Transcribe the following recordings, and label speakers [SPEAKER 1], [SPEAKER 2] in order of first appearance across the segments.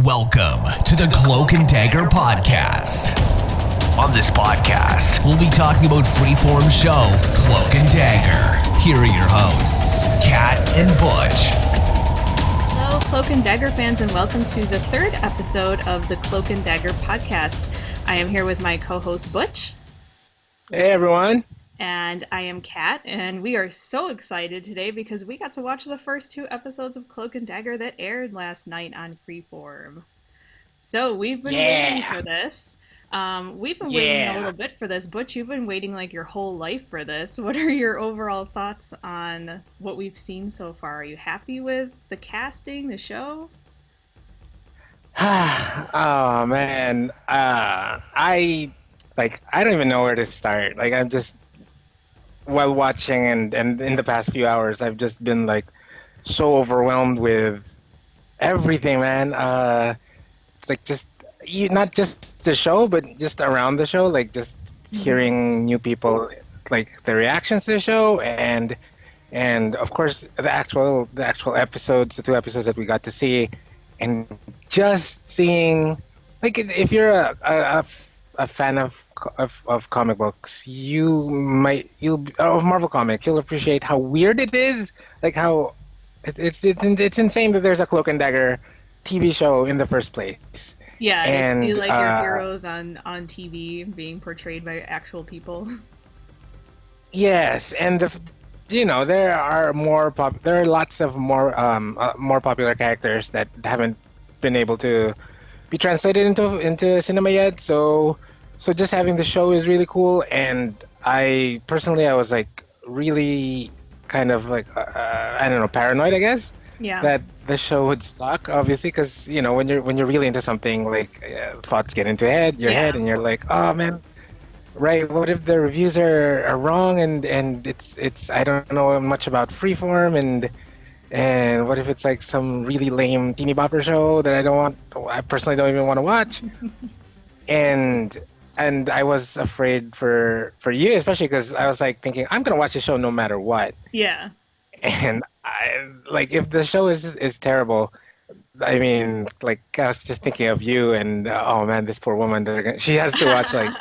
[SPEAKER 1] Welcome to the Cloak and Dagger podcast. On this podcast, we'll be talking about freeform show Cloak and Dagger. Here are your hosts, Kat and Butch.
[SPEAKER 2] Hello, Cloak and Dagger fans, and welcome to the third episode of the Cloak and Dagger podcast. I am here with my co-host, Butch.
[SPEAKER 3] Hey, everyone.
[SPEAKER 2] And I am Kat, and we are so excited today because we got to watch the first two episodes of Cloak and Dagger that aired last night on Freeform. So we've been waiting for this. We've been waiting a little bit for this. Butch, you've been waiting like your whole life for this. What are your overall thoughts on what we've seen so far? Are you happy with the casting, the show?
[SPEAKER 3] Oh, man. I don't even know where to start. Like, I'm just... While watching and in the past few hours, I've just been like so overwhelmed with everything, man. Like just not just the show, but just around the show, like just hearing new people, like the reactions to the show, and of course the actual episodes, the two episodes that we got to see, and just seeing, like, if you're a fan of comic books, of Marvel Comics, you'll appreciate how weird it is. Like how it's insane that there's a Cloak and Dagger TV show in the first place.
[SPEAKER 2] Yeah,
[SPEAKER 3] and
[SPEAKER 2] you like your heroes on TV being portrayed by actual people.
[SPEAKER 3] Yes, and there are lots of more popular characters that haven't been able to be translated into cinema yet. So just having the show is really cool, and I was like really kind of like I don't know, paranoid, I guess.
[SPEAKER 2] Yeah.
[SPEAKER 3] That the show would suck, obviously, because when you're really into something, like thoughts get into your head, and you're like, oh man, right? What if the reviews are wrong, and it's I don't know much about freeform, and what if it's like some really lame teeny bopper show that I personally don't even want to watch. And I was afraid for you, especially because I was like thinking, I'm going to watch the show no matter what.
[SPEAKER 2] Yeah.
[SPEAKER 3] And if the show is terrible, I mean, like, I was just thinking of you, and oh man, this poor woman, she has to watch like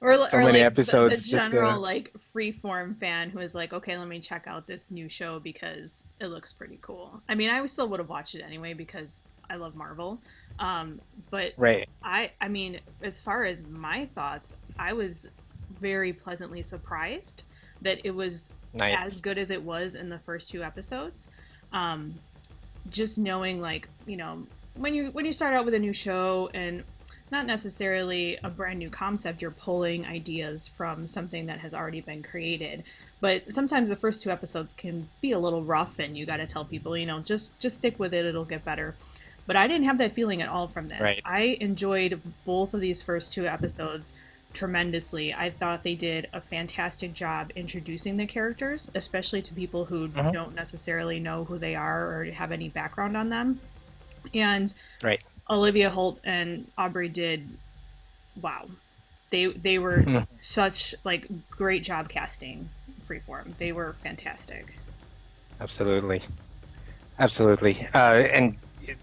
[SPEAKER 3] so many episodes.
[SPEAKER 2] The general like freeform fan who is like, okay, let me check out this new show because it looks pretty cool. I mean, I still would have watched it anyway because I love Marvel. But
[SPEAKER 3] right.
[SPEAKER 2] I mean, as far as my thoughts, I was very pleasantly surprised that it was as good as it was in the first two episodes. Just knowing, like, when you start out with a new show and not necessarily a brand new concept, you're pulling ideas from something that has already been created. But sometimes the first two episodes can be a little rough, and you got to tell people, just stick with it, it'll get better. But I didn't have that feeling at all from this.
[SPEAKER 3] Right.
[SPEAKER 2] I enjoyed both of these first two episodes tremendously. I thought they did a fantastic job introducing the characters, especially to people who don't necessarily know who they are or have any background on them. And
[SPEAKER 3] right.
[SPEAKER 2] Olivia Holt and Aubrey did, wow. They were such, like, great job casting freeform. They were fantastic.
[SPEAKER 3] Absolutely. And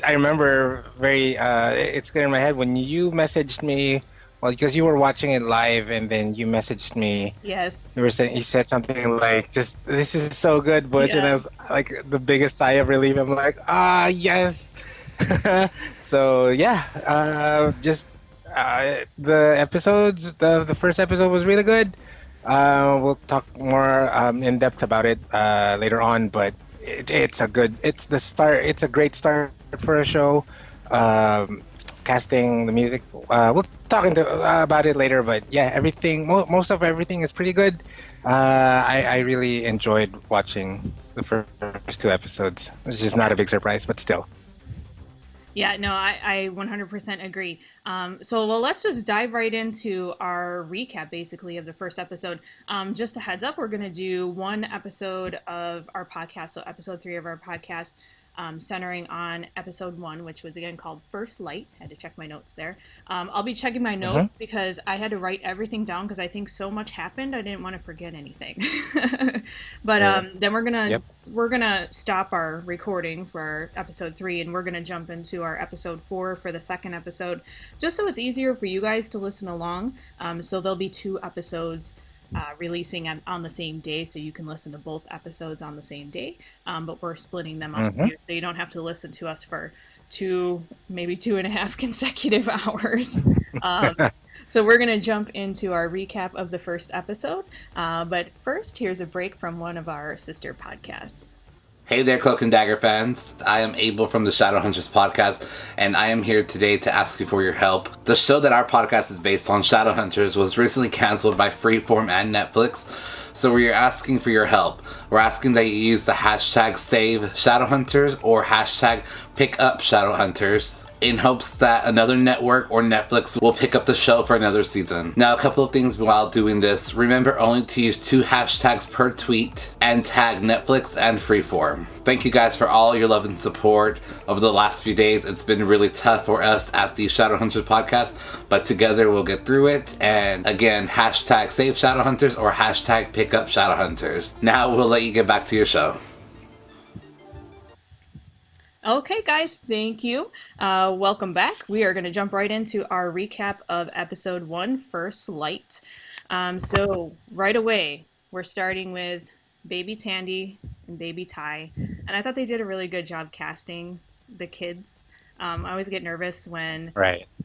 [SPEAKER 3] I remember it's clear in my head when you messaged me, well, because you were watching it live, and then you messaged me.
[SPEAKER 2] Yes.
[SPEAKER 3] You said something like, "Just this is so good, Butch," and I was like the biggest sigh of relief. I'm like, yes. So yeah, the episodes. The first episode was really good. We'll talk more in depth about it later on, but it's a great start for a show. Casting, the music, we'll talk about it later, but yeah, most of everything is pretty good. I really enjoyed watching the first two episodes, which is not a big surprise, but still.
[SPEAKER 2] Yeah, no, I 100% agree. Well, let's just dive right into our recap, basically, of the first episode. Just a heads up, we're going to do one episode of our podcast, so episode 3 of our podcast, centering on episode 1, which was again called First Light. Had to check my notes there. I'll be checking my notes because I had to write everything down because I think so much happened. I didn't want to forget anything. But then we're gonna stop our recording for episode 3, and we're gonna jump into our episode 4 for the second episode, just so it's easier for you guys to listen along. So there'll be 2 episodes releasing on the same day, so you can listen to both episodes on the same day, but we're splitting them up so you don't have to listen to us for 2, maybe 2.5 consecutive hours. So we're going to jump into our recap of the first episode, but first, here's a break from one of our sister podcasts.
[SPEAKER 4] Hey there, Cloak and Dagger fans. I am Abel from the Shadowhunters podcast, and I am here today to ask you for your help. The show that our podcast is based on, Shadowhunters, was recently canceled by Freeform and Netflix, so we're asking for your help. We're asking that you use the hashtag #SaveShadowhunters or hashtag #PickUpShadowhunters in hopes that another network or Netflix will pick up the show for another season. Now, a couple of things while doing this. Remember only to use 2 hashtags per tweet and tag Netflix and Freeform. Thank you guys for all your love and support over the last few days. It's been really tough for us at the Shadowhunters podcast, but together we'll get through it. And again, hashtag #SaveShadowhunters or hashtag #PickUpShadowhunters. Now we'll let you get back to your show.
[SPEAKER 2] Okay, guys, thank you. Welcome back. We are going to jump right into our recap of episode 1, First Light. So right away, we're starting with baby Tandy and baby Ty, and I thought they did a really good job casting the kids. I always get nervous when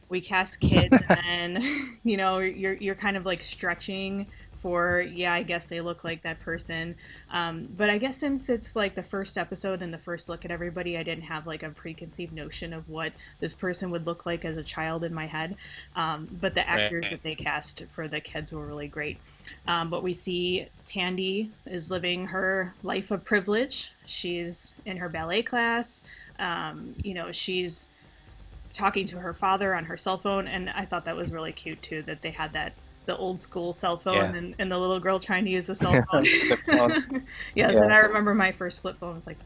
[SPEAKER 2] we cast kids and then, you're kind of like stretching for, I guess they look like that person. But I guess since it's like the first episode and the first look at everybody, I didn't have like a preconceived notion of what this person would look like as a child in my head. But the actors that they cast for the kids were really great. But we see Tandy is living her life of privilege. She's in her ballet class. She's talking to her father on her cell phone, and I thought that was really cute too, that they had the old school cell phone and the little girl trying to use the cell phone. And I remember my first flip phone was like,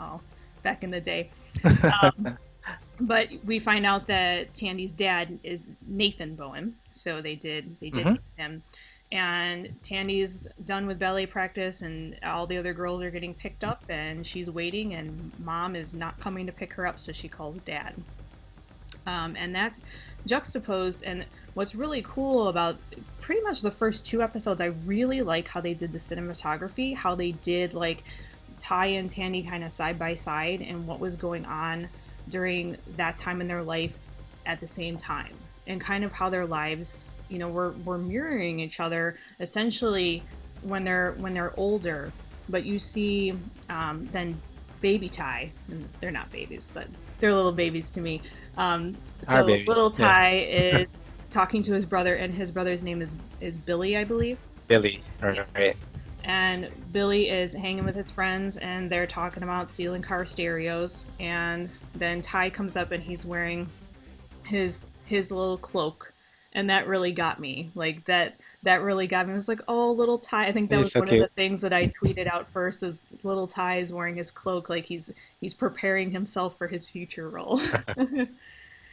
[SPEAKER 2] back in the day. But we find out that Tandy's dad is Nathan Bowen, so they did him. And Tandy's done with ballet practice, and all the other girls are getting picked up, and she's waiting, and mom is not coming to pick her up, so she calls dad. And that's juxtaposed, and what's really cool about pretty much the first 2 episodes, I really like how they did the cinematography, how they did like Ty and Tandy kind of side by side, and what was going on during that time in their life at the same time, and kind of how their lives, were mirroring each other essentially when they're older. But you see then baby Ty, and they're not babies, but they're little babies to me. So little Ty is talking to his brother, and his brother's name is Billy, I believe.
[SPEAKER 3] Billy, right.
[SPEAKER 2] And Billy is hanging with his friends, and they're talking about stealing car stereos. And then Ty comes up, and he's wearing his little cloak, and that really got me. Like that really got me. I was like, oh, little Ty. I think that was so one cute. Of the things that I tweeted out first, is little Ty is wearing his cloak, like he's preparing himself for his future role.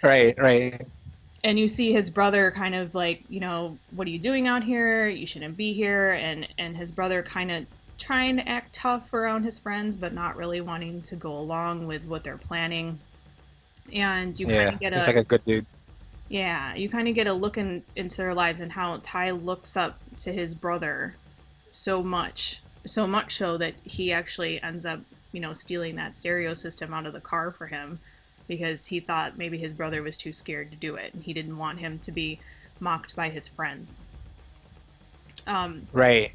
[SPEAKER 3] Right.
[SPEAKER 2] And you see his brother kind of like, what are you doing out here? You shouldn't be here. And his brother kind of trying to act tough around his friends, but not really wanting to go along with what they're planning. And you kind of get
[SPEAKER 3] it's like a good dude.
[SPEAKER 2] Yeah, you kind of get a look into their lives, and how Ty looks up to his brother so much so that he actually ends up, stealing that stereo system out of the car for him, because he thought maybe his brother was too scared to do it, and he didn't want him to be mocked by his friends.
[SPEAKER 3] Right.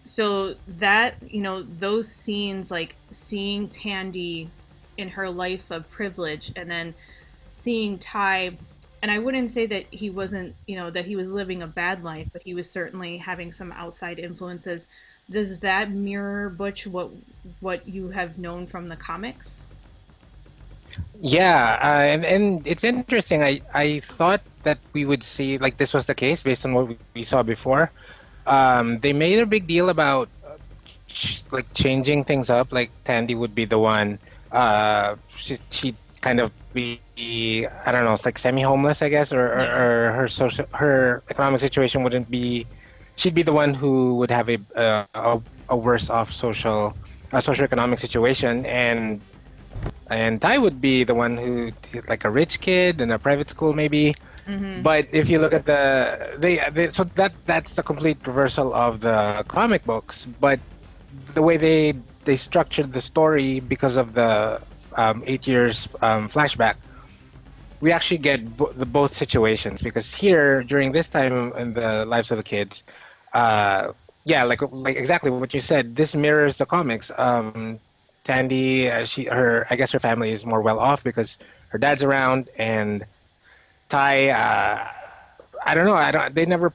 [SPEAKER 2] So that, those scenes, like seeing Tandy in her life of privilege, and then seeing Ty, and I wouldn't say that he wasn't, that he was living a bad life, but he was certainly having some outside influences. Does that mirror, Butch, what you have known from the comics?
[SPEAKER 3] Yeah, and it's interesting. I thought that we would see, like, this was the case based on what we saw before. They made a big deal about like changing things up, like Tandy would be the one She kind of be, I don't know, it's like semi-homeless, I guess, or her economic situation wouldn't be. She'd be the one who would have a worse off socioeconomic situation, and Ty would be the one who, like, a rich kid in a private school maybe.
[SPEAKER 2] Mm-hmm.
[SPEAKER 3] But if you look at so that's the complete reversal of the comic books. But the way they structured the story, because of the 8 years flashback, we actually get both situations. Because here, during this time in the lives of the kids, yeah, like exactly what you said, this mirrors the comics. Tandy, I guess her family is more well off because her dad's around, and Ty, I don't know. They never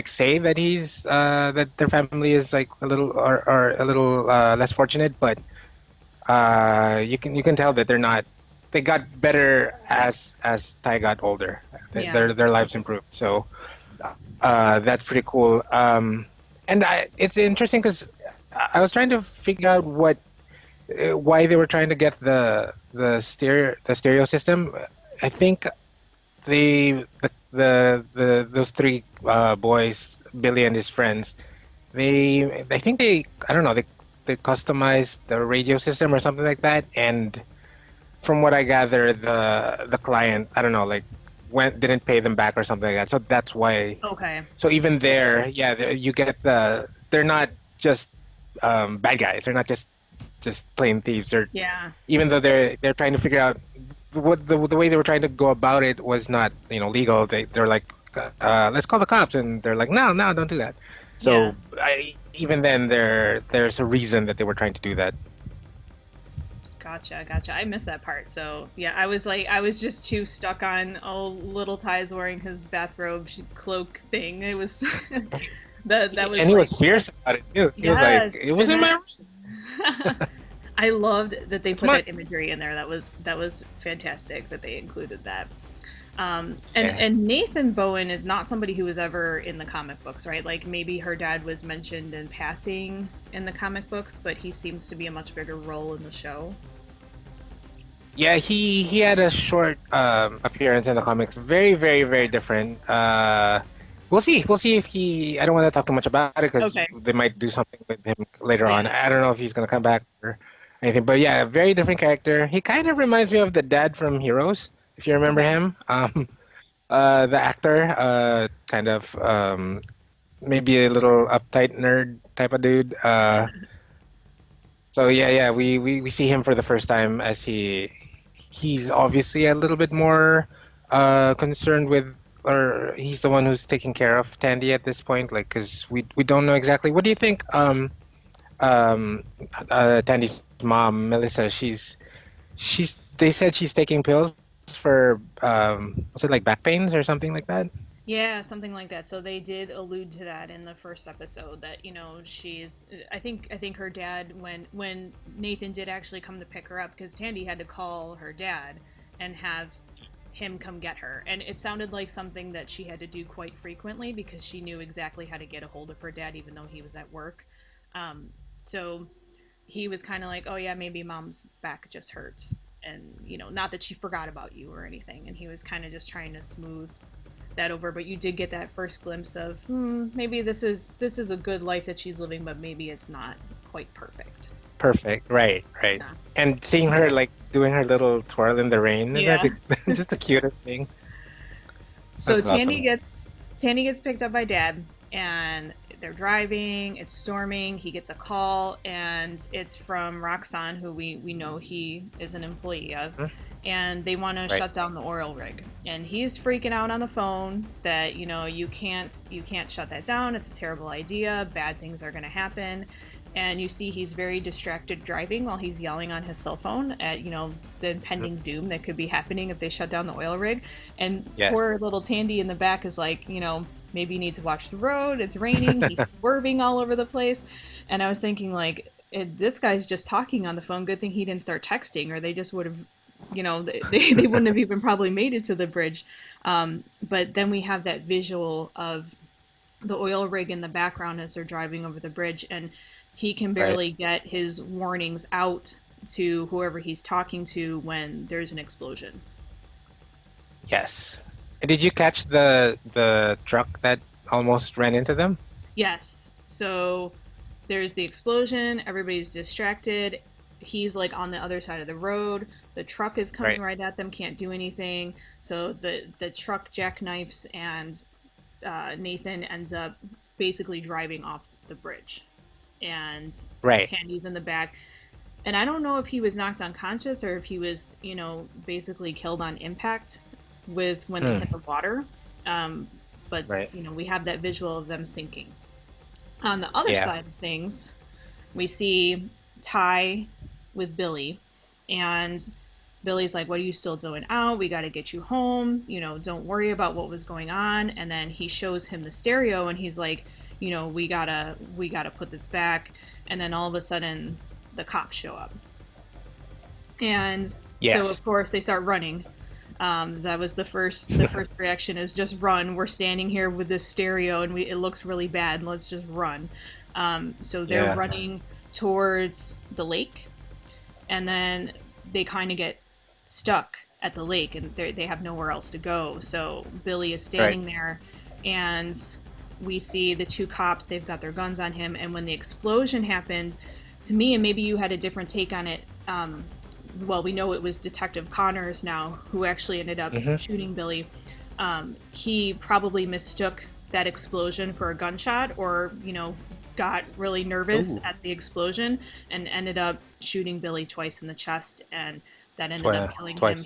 [SPEAKER 3] say that that their family is like a little or a little less fortunate, but you can tell that they're not. They got better as Ty got older. Their lives improved. So that's pretty cool. And it's interesting because I was trying to figure out why they were trying to get the stereo system. I think those three boys, Billy and his friends, I think I don't know, they customized the radio system or something like that. And from what I gather, the client, I don't know, like didn't pay them back or something like that. So that's why.
[SPEAKER 2] Okay.
[SPEAKER 3] So even there, yeah, you get they're not just bad guys. They're not just plain thieves. Even though they're trying to figure out what the way they were trying to go about it was not legal. They're like, let's call the cops, and they're like, no, don't do that. So even then, there's a reason that they were trying to do that.
[SPEAKER 2] Gotcha. I missed that part. So yeah, I was just too stuck on little Ty's wearing his bathrobe cloak thing. It was that was.
[SPEAKER 3] And he was fierce about it too. He was like, it was in my room.
[SPEAKER 2] I loved that they put that imagery in there. That was fantastic that they included that. And Nathan Bowen is not somebody who was ever in the comic books, right? Like maybe her dad was mentioned in passing in the comic books, but he seems to be a much bigger role in the show.
[SPEAKER 3] Yeah, he had a short appearance in the comics. Very, very, very different. We'll see if he. I don't want to talk too much about it because they might do something with him later on. I don't know if he's gonna come back or anything. But yeah, very different character. He kind of reminds me of the dad from Heroes, if you remember him. The actor, kind of maybe a little uptight nerd type of dude. So yeah, we see him for the first time as he's obviously a little bit more concerned with, or he's the one who's taking care of Tandy at this point, like, because we don't know exactly. What do you think? Tandy's mom, Melissa, they said she's taking pills for was it like back pains or something like that?
[SPEAKER 2] Yeah, something like that. So they did allude to that in the first episode that she's. I think her dad, when Nathan did actually come to pick her up, because Tandy had to call her dad and have him come get her, and it sounded like something that she had to do quite frequently because she knew exactly how to get a hold of her dad even though he was at work. So he was kind of like, oh yeah, maybe mom's back just hurts, and not that she forgot about you or anything, and he was kind of just trying to smooth that over. But you did get that first glimpse of maybe this is a good life that she's living, but maybe it's not quite perfect.
[SPEAKER 3] Right. Yeah. And seeing her like doing her little twirl in the rain is just the cutest thing.
[SPEAKER 2] So Tandy gets picked up by Dad, and they're driving. It's storming. He gets a call, and it's from Roxanne, who we know he is an employee of, and they want to shut down the oil rig. And he's freaking out on the phone that you can't shut that down. It's a terrible idea. Bad things are going to happen. And you see he's very distracted driving while he's yelling on his cell phone at, the impending doom that could be happening if they shut down the oil rig. And poor little Tandy in the back is like, maybe you need to watch the road. It's raining. He's swerving all over the place. And I was thinking, like, this guy's just talking on the phone. Good thing he didn't start texting, or they just would have, they wouldn't have even probably made it to the bridge. But then we have that visual of the oil rig in the background as they're driving over the bridge, and he can barely get his warnings out to whoever he's talking to when there's an explosion.
[SPEAKER 3] Yes. Did you catch the truck that almost ran into them?
[SPEAKER 2] Yes. So there's the explosion, everybody's distracted. He's like on the other side of the road. The truck is coming right at them, can't do anything. So the truck jackknifes, and Nathan ends up basically driving off the bridge. And Tandy's in the back. And I don't know if he was knocked unconscious or if he was, basically killed on impact with when they hit the water. But we have that visual of them sinking. On the other side of things, we see Ty with Billy, and Billy's like, "What are you still doing out? We got to get you home. Don't worry about what was going on." And then he shows him the stereo, and he's like, "We gotta put this back." And then all of a sudden, the cops show up, and so of course they start running. That was the first reaction is just run. We're standing here with this stereo, and it looks really bad. Let's just run. So they're running towards the lake, and then they kind of get stuck at the lake, and they have nowhere else to go. So Billy is standing there, and we see the two cops. They've got their guns on him, and when the explosion happened, to me, and maybe you had a different take on it, well, we know it was Detective Connors now who actually ended up shooting Billy. He probably mistook that explosion for a gunshot, or got really nervous at the explosion and ended up shooting Billy twice in the chest, and that ended up killing him.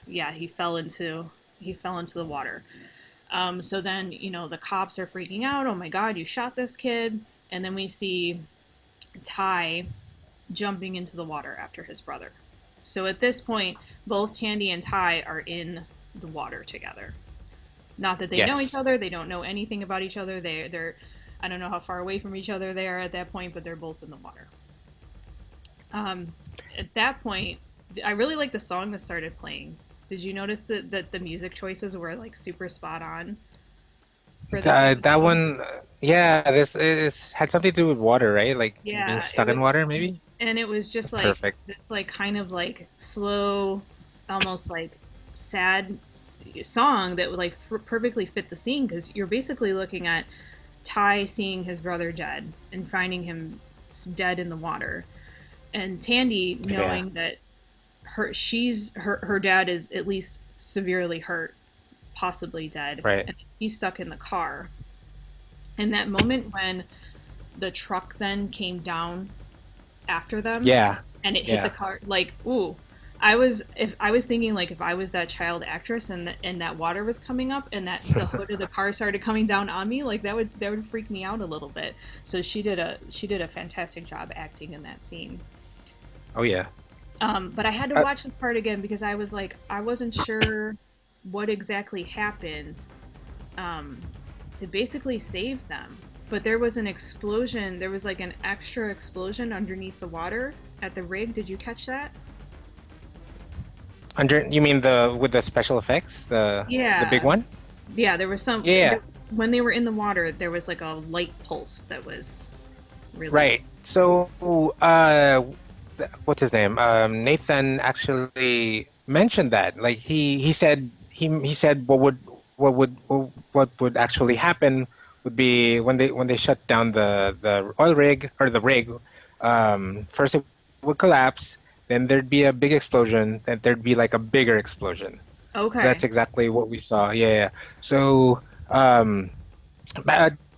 [SPEAKER 2] He fell into the water. So then the cops are freaking out. Oh my God, you shot this kid. And then we see Ty jumping into the water after his brother. So at this point, both Tandy and Ty are in the water together. Not that they know each other. They don't know anything about each other. They're I don't know how far away from each other they are at that point, but they're both in the water. At that point, I really like the song that started playing. Did you notice that the music choices were like super spot on?
[SPEAKER 3] That one, this had something to do with water, right? Like being stuck in water, maybe?
[SPEAKER 2] And it was just like perfect. This like kind of like slow, almost like sad song that would like perfectly fit the scene, because you're basically looking at Ty seeing his brother dead and finding him dead in the water, and Tandy knowing that her dad is at least severely hurt, possibly dead, and he's stuck in the car. And that moment when the truck then came down after them, and it hit the car, like, ooh, I was thinking, like, if I was that child actress and that water was coming up and that the hood of the car started coming down on me, like that would freak me out a little bit. So she did a fantastic job acting in that scene.
[SPEAKER 3] Oh yeah.
[SPEAKER 2] But I had to watch this part again because I was like, I wasn't sure what exactly happened to basically save them. But there was an explosion. There was like an extra explosion underneath the water at the rig. Did you catch that?
[SPEAKER 3] You mean with the special effects? The big one?
[SPEAKER 2] Yeah, there was some. When they were in the water, there was like a light pulse that was released. Right.
[SPEAKER 3] So, what's his name? Nathan actually mentioned that. Like he said what would actually happen would be when they shut down the oil rig or the rig. First it would collapse. Then there'd be a big explosion, then there'd be like a bigger explosion.
[SPEAKER 2] Okay.
[SPEAKER 3] So that's exactly what we saw. Yeah. So,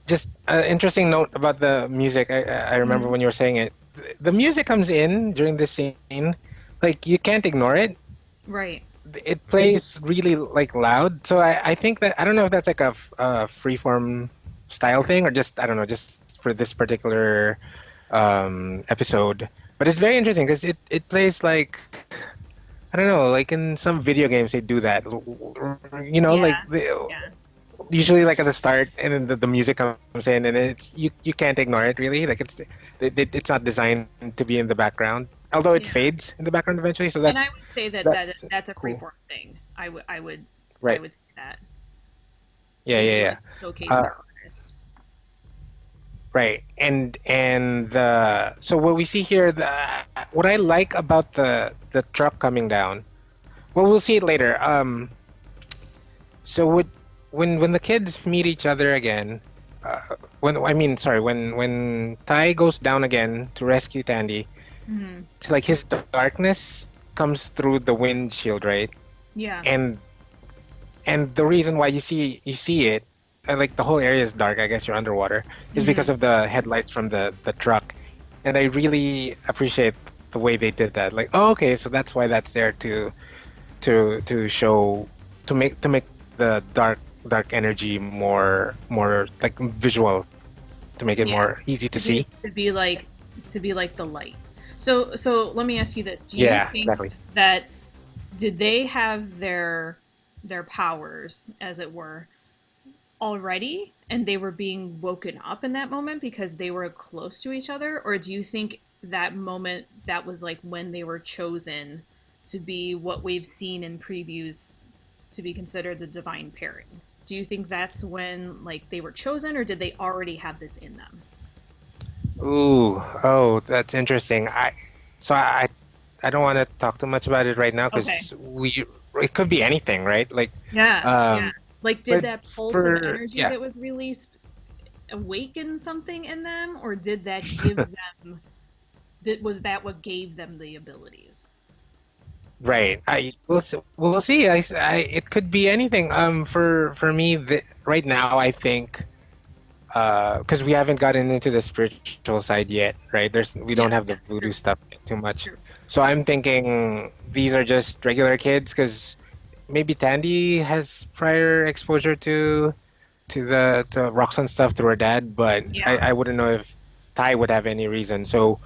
[SPEAKER 3] just an interesting note about the music. I remember when you were saying it. The music comes in during this scene, like you can't ignore it.
[SPEAKER 2] Right.
[SPEAKER 3] It plays really like loud. So I think that, I don't know if that's like a freeform style thing or just, I don't know, just for this particular episode. But it's very interesting because it plays like, I don't know, like in some video games they do that, usually like at the start, and then the music comes in, and it's you can't ignore it really. Like it's not designed to be in the background, although it fades in the background eventually. So that's,
[SPEAKER 2] and I would say that's a freeform thing. I would say that.
[SPEAKER 3] Yeah.
[SPEAKER 2] Showcase artists.
[SPEAKER 3] Right, and so what we see here, what I like about the truck coming down, well, we'll see it later. So when the kids meet each other again, when Ty goes down again to rescue Tandy, it's like his darkness comes through the windshield, right?
[SPEAKER 2] Yeah.
[SPEAKER 3] And the reason why you see it, like the whole area is dark, I guess you're underwater, is because of the headlights from the truck. And I really appreciate the way they did that. Like, oh, okay, so that's why that's there to show, to make the dark energy more like visual, to make it more easy to see.
[SPEAKER 2] To be like the light. So let me ask you this: do you think
[SPEAKER 3] exactly.
[SPEAKER 2] that did they have their powers, as it were, already, and they were being woken up in that moment because they were close to each other, or do you think that moment, that was like when they were chosen to be what we've seen in previews to be considered the divine pairing? Do you think that's when like they were chosen, or did they already have this in them?
[SPEAKER 3] That's interesting. I don't want to talk too much about it right now because it could be anything, right? Like
[SPEAKER 2] like, did that pulse of energy that was released awaken something in them, or did that give them? Was that what gave them the abilities?
[SPEAKER 3] Right. We'll see. It could be anything. For me, right now, I think, because we haven't gotten into the spiritual side yet, right? We don't have the voodoo stuff too much.
[SPEAKER 2] True.
[SPEAKER 3] So I'm thinking these are just regular kids, because maybe Tandy has prior exposure to Roxanne stuff through her dad, but I wouldn't know if Ty would have any reason. So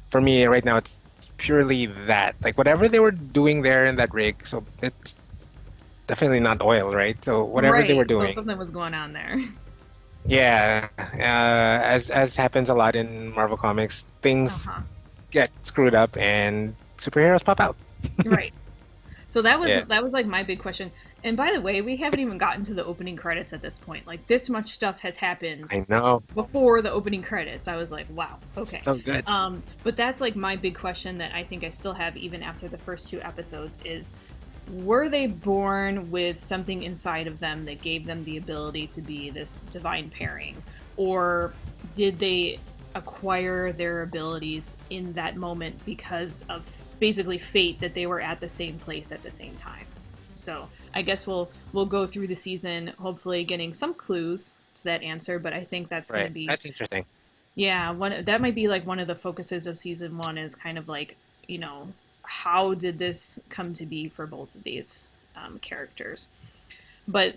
[SPEAKER 3] for me right now, it's purely that, like, whatever they were doing there in that rig, so it's definitely not oil, right? So whatever they were doing,
[SPEAKER 2] something was going on there.
[SPEAKER 3] Yeah, as happens a lot in Marvel Comics, things get screwed up and superheroes pop out.
[SPEAKER 2] Right. So that was like my big question. And by the way, we haven't even gotten to the opening credits at this point. Like, this much stuff has happened.
[SPEAKER 3] I know.
[SPEAKER 2] Before the opening credits, I was like, wow, okay.
[SPEAKER 3] So good.
[SPEAKER 2] But that's like my big question that I think I still have even after the first 2 episodes is, were they born with something inside of them that gave them the ability to be this divine pairing? Or did they acquire their abilities in that moment because of basically fate, that they were at the same place at the same time? So I guess we'll go through the season, hopefully getting some clues to that answer, but I think that's going to be...
[SPEAKER 3] That's interesting.
[SPEAKER 2] Yeah, that might be like one of the focuses of season 1, is kind of like, you know, how did this come to be for both of these characters? But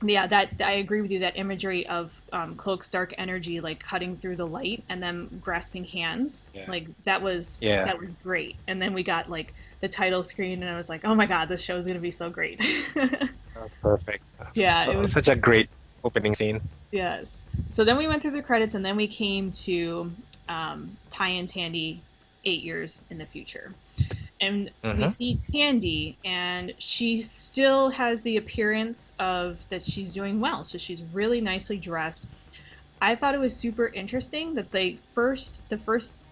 [SPEAKER 2] yeah, that I agree with you, that imagery of Cloak's dark energy like cutting through the light and them grasping hands, like that was great. And then we got like the title screen, and I was like, oh my god, this show is gonna be so great.
[SPEAKER 3] That was perfect.
[SPEAKER 2] It was
[SPEAKER 3] such a great opening scene.
[SPEAKER 2] Yes. So then we went through the credits, and then we came to Ty and Tandy 8 years in the future. And we see Tandy, and she still has the appearance of that she's doing well. So she's really nicely dressed. I thought it was super interesting that the first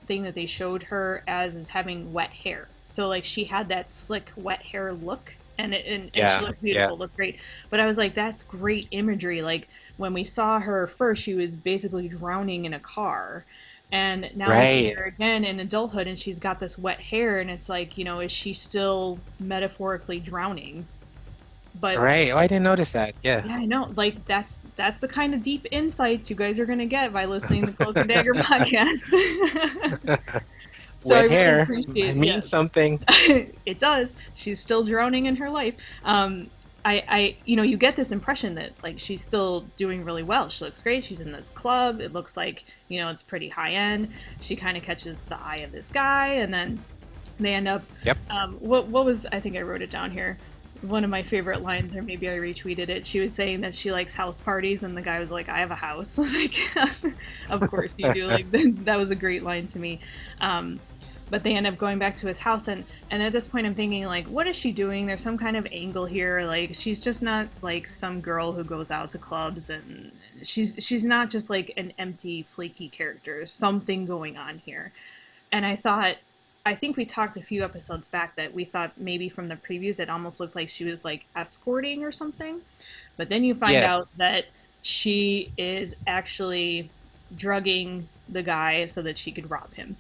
[SPEAKER 2] thing that they showed her as is having wet hair. So like she had that slick wet hair look, and she looked beautiful, looked great. But I was like, that's great imagery. Like when we saw her first, she was basically drowning in a car. And now we see her again in adulthood, and she's got this wet hair, and it's like, you know, is she still metaphorically drowning? But
[SPEAKER 3] I didn't notice that. Yeah,
[SPEAKER 2] I know. Like that's the kind of deep insights you guys are gonna get by listening to the Cloak and Dagger podcast.
[SPEAKER 3] Wet hair means something.
[SPEAKER 2] It does. She's still drowning in her life. I you get this impression that like she's still doing really well. She looks great. She's in this club. It looks like, it's pretty high end. She kind of catches the eye of this guy, and then they end up.
[SPEAKER 3] Yep.
[SPEAKER 2] What was, I think I wrote it down here. One of my favorite lines, or maybe I retweeted it. She was saying that she likes house parties, and the guy was like, "I have a house." Like, of course you do. Like, that was a great line to me. But they end up going back to his house, and And at this point I'm thinking, like, what is she doing? There's some kind of angle here. Like, she's just not like some girl who goes out to clubs, and she's not just like an empty, flaky character. There's something going on here. And I think we talked a few episodes back that we thought maybe from the previews it almost looked like she was like escorting or something. But then you find out that she is actually drugging the guy so that she could rob him.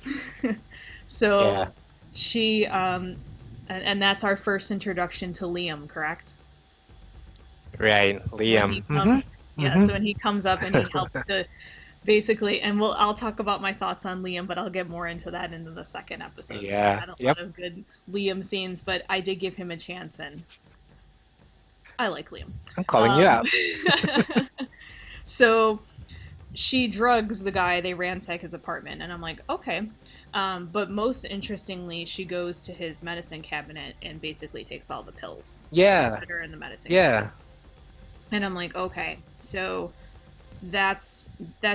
[SPEAKER 2] So she and that's our first introduction to Liam, correct?
[SPEAKER 3] Right, Liam.
[SPEAKER 2] So when he comes up and he helps to basically, and I'll talk about my thoughts on Liam, but I'll get more into that into the second episode.
[SPEAKER 3] Yeah.
[SPEAKER 2] I had a lot of good Liam scenes, but I did give him a chance, and I like Liam.
[SPEAKER 3] I'm calling you out.
[SPEAKER 2] So she drugs the guy, they ransack his apartment, and I'm like, okay. But most interestingly, she goes to his medicine cabinet and basically takes all the pills.
[SPEAKER 3] Yeah.
[SPEAKER 2] That are in the medicine cabinet. And I'm like, okay, so that's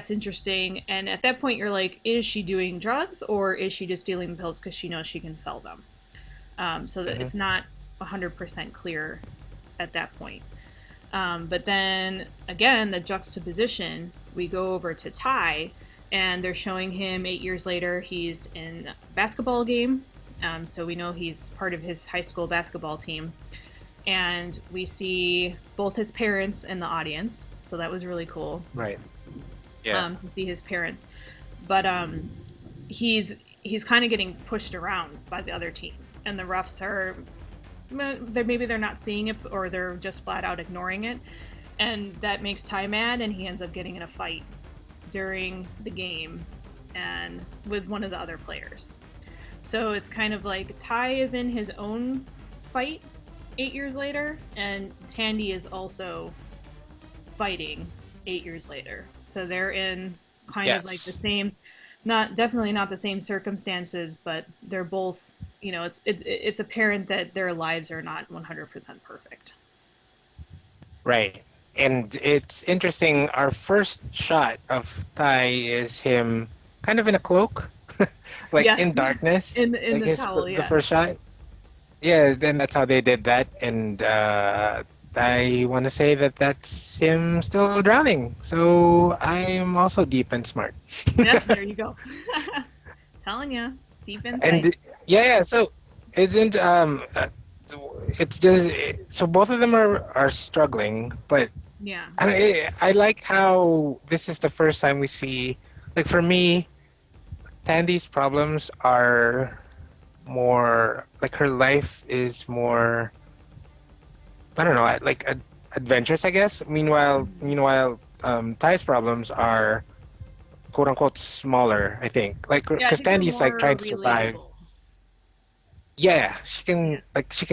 [SPEAKER 2] interesting. And at that point, you're like, is she doing drugs, or is she just stealing the pills because she knows she can sell them? So that it's not 100% clear at that point. But then again, the juxtaposition, we go over to Ty, and they're showing him 8 years later. He's in a basketball game, so we know he's part of his high school basketball team, and we see both his parents in the audience, so that was really cool.
[SPEAKER 3] Right. Yeah.
[SPEAKER 2] To see his parents, but he's kind of getting pushed around by the other team, and the refs are maybe they're not seeing it, or they're just flat out ignoring it, and that makes Ty mad, and he ends up getting in a fight during the game and with one of the other players. So it's kind of like Ty is in his own fight 8 years later, and Tandy is also fighting 8 years later. So they're in kind of like the same, definitely not the same circumstances, but they're both, it's apparent that their lives are not 100% perfect.
[SPEAKER 3] Right. And it's interesting, our first shot of Ty is him kind of in a cloak, in darkness.
[SPEAKER 2] In the towel,
[SPEAKER 3] the first shot. Yeah, then that's how they did that. And I want to say that that's him still drowning. So I'm also deep and smart.
[SPEAKER 2] Yeah, there you go. Telling you, deep insight.
[SPEAKER 3] And so it isn't. It's just so both of them are struggling, but I like how this is the first time we see, like, for me, Tandy's problems are more like her life is more, I don't know, like adventurous, I guess. Meanwhile, Ty's problems are quote unquote smaller, I think. Like, because Tandy's like trying to survive. Yeah, she can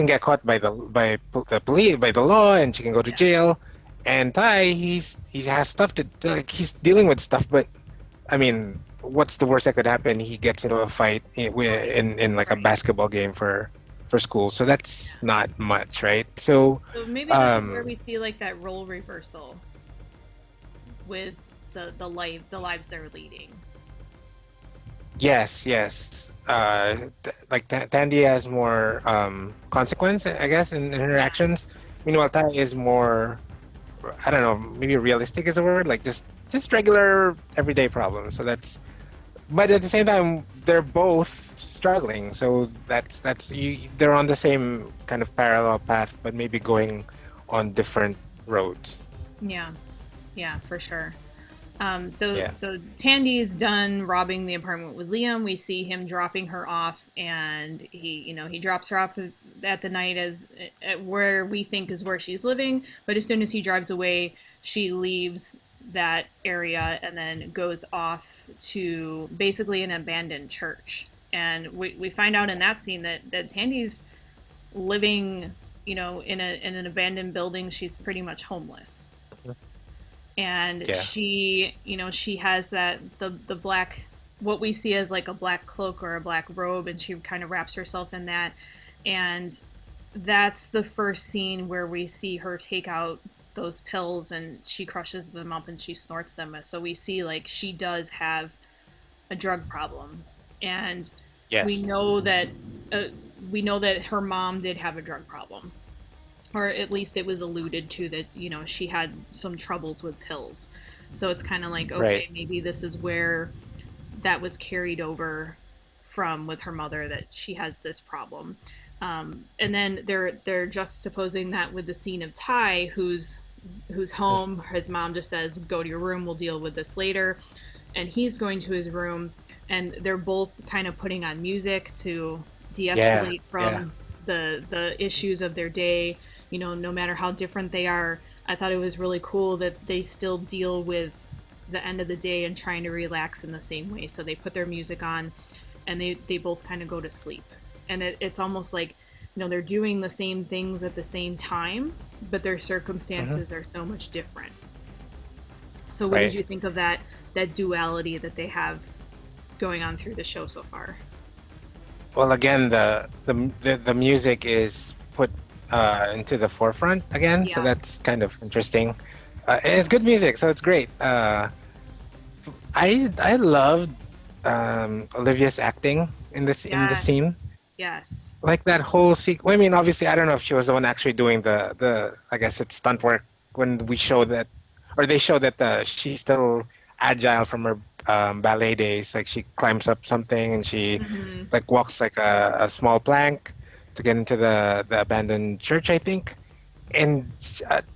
[SPEAKER 3] get caught by the police, by the law, and she can go to jail. And Ty, he has stuff to, like, he's dealing with stuff, but I mean, what's the worst that could happen? He gets into a fight in like a basketball game for school, so that's not much, right? So
[SPEAKER 2] maybe that's where we see like that role reversal with the lives they're leading.
[SPEAKER 3] Yes. Like Tandy has more consequence, I guess, in her actions. Meanwhile, Ty is more, I don't know, maybe realistic is the word, like just regular everyday problems. So that's, but at the same time, they're both struggling. So that's they're on the same kind of parallel path, but maybe going on different roads.
[SPEAKER 2] Yeah, for sure. So Tandy's done robbing the apartment with Liam. We see him dropping her off, and he drops her off at the night at where we think is where she's living. But as soon as he drives away, she leaves that area and then goes off to basically an abandoned church. And we find out in that scene that Tandy's living, in an abandoned building. She's pretty much homeless. And she has the black, what we see as like a black cloak or a black robe, and she kind of wraps herself in that. And that's the first scene where we see her take out those pills, and she crushes them up and she snorts them. So we see like she does have a drug problem. And
[SPEAKER 3] Yes.
[SPEAKER 2] We know that her mom did have a drug problem, or at least it was alluded to that, she had some troubles with pills. So it's kind of like, okay, maybe this is where that was carried over from with her mother, that she has this problem. And then they're juxtaposing that with the scene of Ty, who's home. His mom just says, go to your room, we'll deal with this later. And he's going to his room, and they're both kind of putting on music to de-escalate from the issues of their day. No matter how different they are, I thought it was really cool that they still deal with the end of the day and trying to relax in the same way. So they put their music on, and they both kind of go to sleep. And it's almost like, they're doing the same things at the same time, but their circumstances are so much different. So what did you think of that duality that they have going on through the show so far?
[SPEAKER 3] Well, again, the music is put into the forefront again, so that's kind of interesting. It's good music, so it's great. I loved Olivia's acting in the scene.
[SPEAKER 2] Yes.
[SPEAKER 3] Like that whole sequence. I mean, obviously, I don't know if she was the one actually doing the I guess it's stunt work when we show that, or they show that she's still agile from her ballet days. Like she climbs up something and she like walks like a small plank to get into the abandoned church, I think. And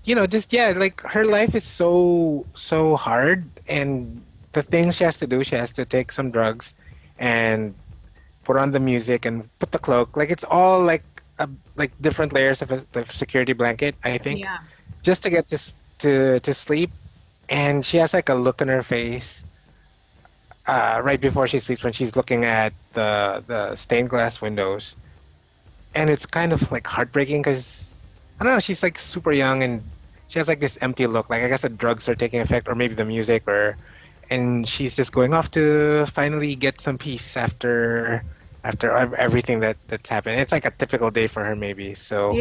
[SPEAKER 3] like her life is so hard, and the things she has to do, she has to take some drugs and put on the music and put the cloak. Like it's all like different layers of the security blanket, I think, just to get to sleep. And she has like a look on her face right before she sleeps when she's looking at the stained glass windows, and it's kind of like heartbreaking because I don't know, she's like super young and she has like this empty look. Like I guess the drugs are taking effect, or maybe the music, and she's just going off to finally get some peace after everything that's happened. It's like a typical day for her, maybe. So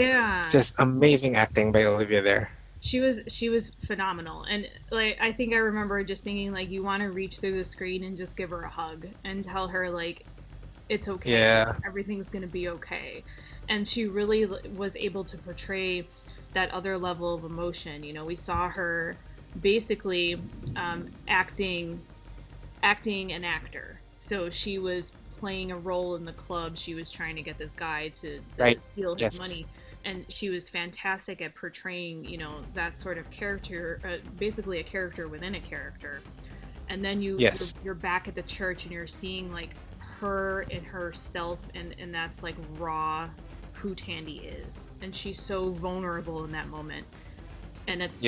[SPEAKER 3] just amazing acting by Olivia there.
[SPEAKER 2] She was phenomenal, and like I think I remember just thinking like, you want to reach through the screen and just give her a hug and tell her like, it's okay, everything's gonna be okay. And she really was able to portray that other level of emotion. We saw her basically acting an actor. So she was playing a role in the club. She was trying to get this guy to steal his money, and she was fantastic at portraying that sort of character, basically a character within a character. And then you're back at the church and you're seeing like her and herself, and that's like raw who Tandy is, and she's so vulnerable in that moment. And it's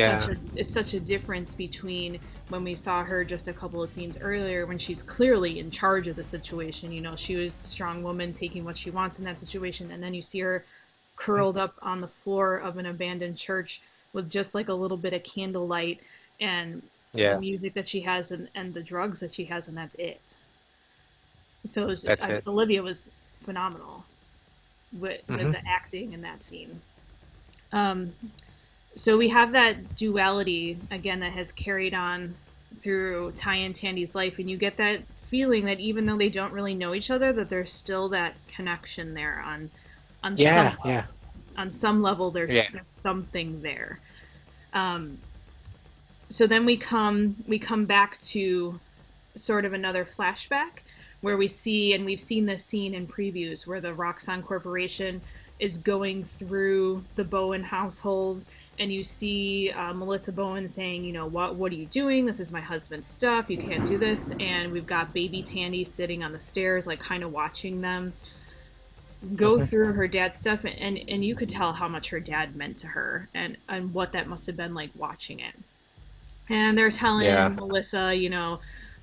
[SPEAKER 2] such a difference between when we saw her just a couple of scenes earlier, when she's clearly in charge of the situation. She was a strong woman taking what she wants in that situation, and then you see her curled up on the floor of an abandoned church with just like a little bit of candlelight and the music that she has and the drugs that she has, and that's it. So Olivia was phenomenal with the acting in that scene. So we have that duality again that has carried on through Ty and Tandy's life, and you get that feeling that even though they don't really know each other, that there's still that connection there on some level. There's something there. So then we come back to sort of another flashback where we see, and we've seen this scene in previews, where the Roxxon Corporation is going through the Bowen household, and you see Melissa Bowen saying, what are you doing? This is my husband's stuff. You can't do this. And we've got baby Tandy sitting on the stairs, like kind of watching them go through her dad's stuff, and you could tell how much her dad meant to her, and what that must have been like watching it. And they're telling Melissa,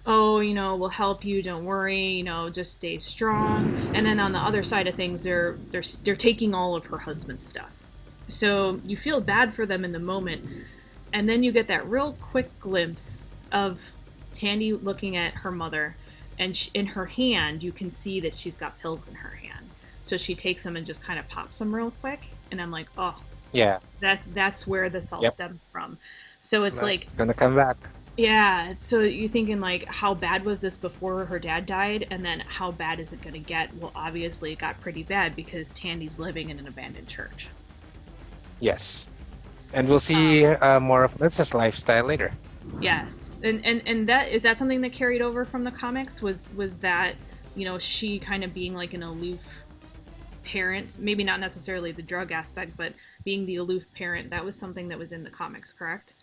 [SPEAKER 2] we'll help you, don't worry, just stay strong. And then on the other side of things, they're taking all of her husband's stuff. So you feel bad for them in the moment, and then you get that real quick glimpse of Tandy looking at her mother, and in her hand you can see that she's got pills in her hand. So she takes them and just kind of pops them real quick, and I'm like, oh yeah, that's where this all stems from. So it's like
[SPEAKER 3] it's gonna come back.
[SPEAKER 2] Yeah, so you're thinking like, how bad was this before her dad died, and then how bad is it gonna get? Well, obviously it got pretty bad because Tandy's living in an abandoned church.
[SPEAKER 3] Yes, and we'll see more of Melissa's lifestyle later.
[SPEAKER 2] Yes, and that is that something that carried over from the comics, was that, you know, she kind of being like an aloof parent, maybe not necessarily the drug aspect, but being the aloof parent, that was something that was in the comics, correct?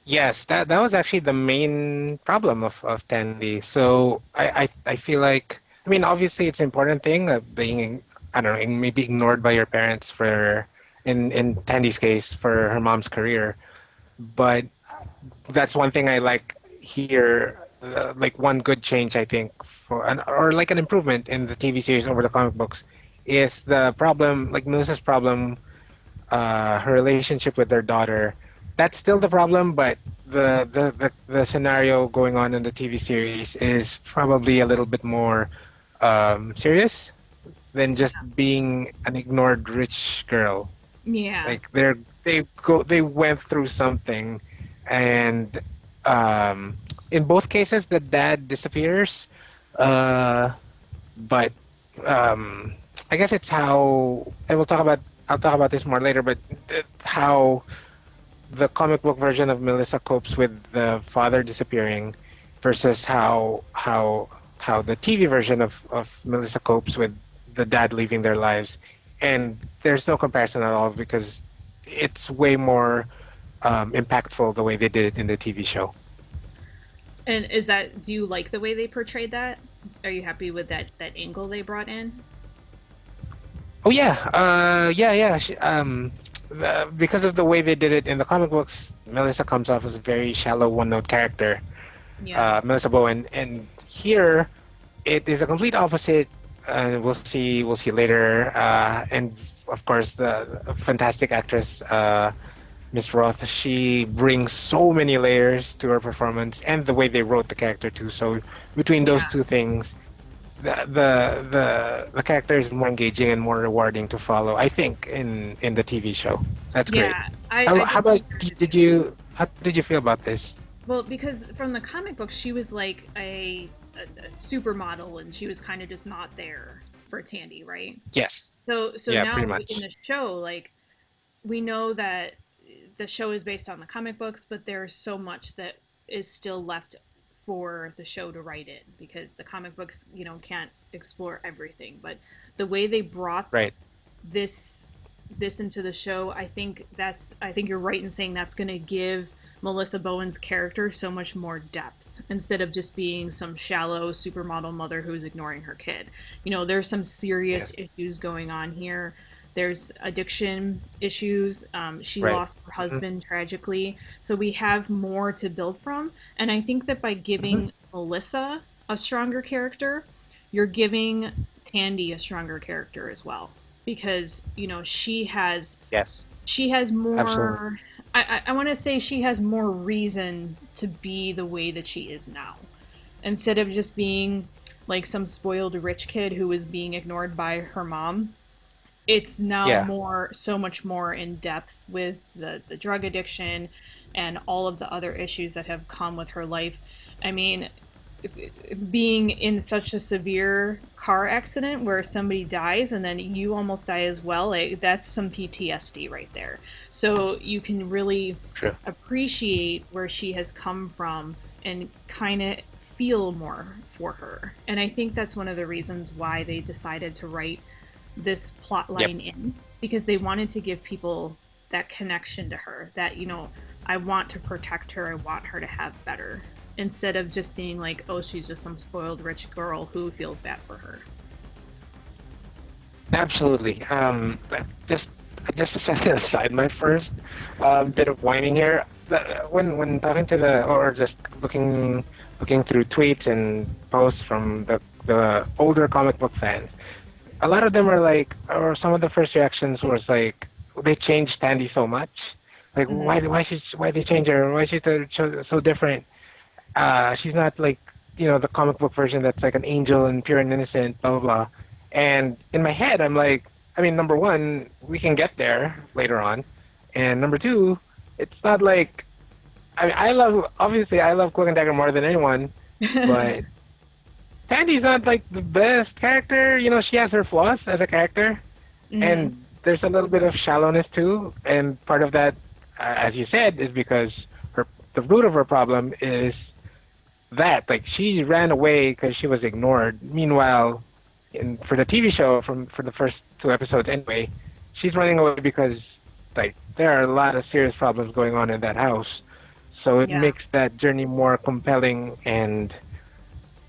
[SPEAKER 3] Yes, that was actually the main problem of Tandy. So I feel like, I mean, obviously it's an important thing of being, I don't know, maybe ignored by your parents for, in Tandy's case, for her mom's career. But that's one thing I like here, like one good change I think for an, or like an improvement in the TV series over the comic books is the problem, like Melissa's problem, her relationship with their daughter. That's still the problem, but the scenario going on in the TV series is probably a little bit more serious than just being an ignored rich girl.
[SPEAKER 2] Yeah.
[SPEAKER 3] Like they went through something, and in both cases the dad disappears, but I guess it's how, and I'll talk about this more later, but how the comic book version of Melissa copes with the father disappearing versus how the TV version of Melissa copes with the dad leaving their lives. And there's no comparison at all because it's way more impactful the way they did it in the TV show.
[SPEAKER 2] And do you like the way they portrayed that? Are you happy with that angle they brought in?
[SPEAKER 3] Oh yeah, yeah. Because of the way they did it in the comic books, Melissa comes off as a very shallow, one-note character.
[SPEAKER 2] Yeah.
[SPEAKER 3] Melissa Bowen, and here it is a complete opposite. We'll see later. And of course, the fantastic actress, Miss Roth, she brings so many layers to her performance, and the way they wrote the character too. So between those two things, the character is more engaging and more rewarding to follow, I think, in the TV show. That's great. How did you feel about this?
[SPEAKER 2] Well, because from the comic book, she was like a supermodel, and she was kind of just not there for Tandy, right?
[SPEAKER 3] Yes.
[SPEAKER 2] So
[SPEAKER 3] yeah,
[SPEAKER 2] now
[SPEAKER 3] pretty much.
[SPEAKER 2] In the show, like, we know that the show is based on the comic books, but there's so much that is still left for the show to write in, because the comic books, you know, can't explore everything. But the way they brought this into the show, I think you're right in saying that's going to give Melissa Bowen's character so much more depth, instead of just being some shallow supermodel mother who's ignoring her kid. You know, there's some serious issues going on here. There's addiction issues. She lost her husband tragically. So we have more to build from. And I think that by giving Melissa a stronger character, you're giving Tandy a stronger character as well. Because, you know, she has more... Absolutely. I want to say she has more reason to be the way that she is now. Instead of just being like some spoiled rich kid who was being ignored by her mom. It's now so much more in depth with the drug addiction and all of the other issues that have come with her life. I mean, being in such a severe car accident where somebody dies and then you almost die as well, that's some PTSD right there. So you can really appreciate where she has come from and kind of feel more for her. And I think that's one of the reasons why they decided to write this plot line in, because they wanted to give people that connection to her, that, you know, I want to protect her, I want her to have better, instead of just seeing like, oh, she's just some spoiled rich girl who feels bad for her.
[SPEAKER 3] Absolutely. Just to set aside my first bit of whining here, when talking to or just looking through tweets and posts from the older comic book fans, a lot of them are like, or some of the first reactions was like, they changed Tandy so much. Like, why they change her? Why is she so different? She's not like, you know, the comic book version that's like an angel and pure and innocent, blah, blah, blah. And in my head, I'm like, I mean, number one, we can get there later on. And number two, it's not like I love Cloak and Dagger more than anyone, but Tandy's not like the best character. You know, she has her flaws as a character, and there's a little bit of shallowness too. And part of that, as you said, is because the root of her problem is that like she ran away because she was ignored. Meanwhile, for the TV show, for the first 2 episodes anyway, she's running away because like there are a lot of serious problems going on in that house. So it makes that journey more compelling. And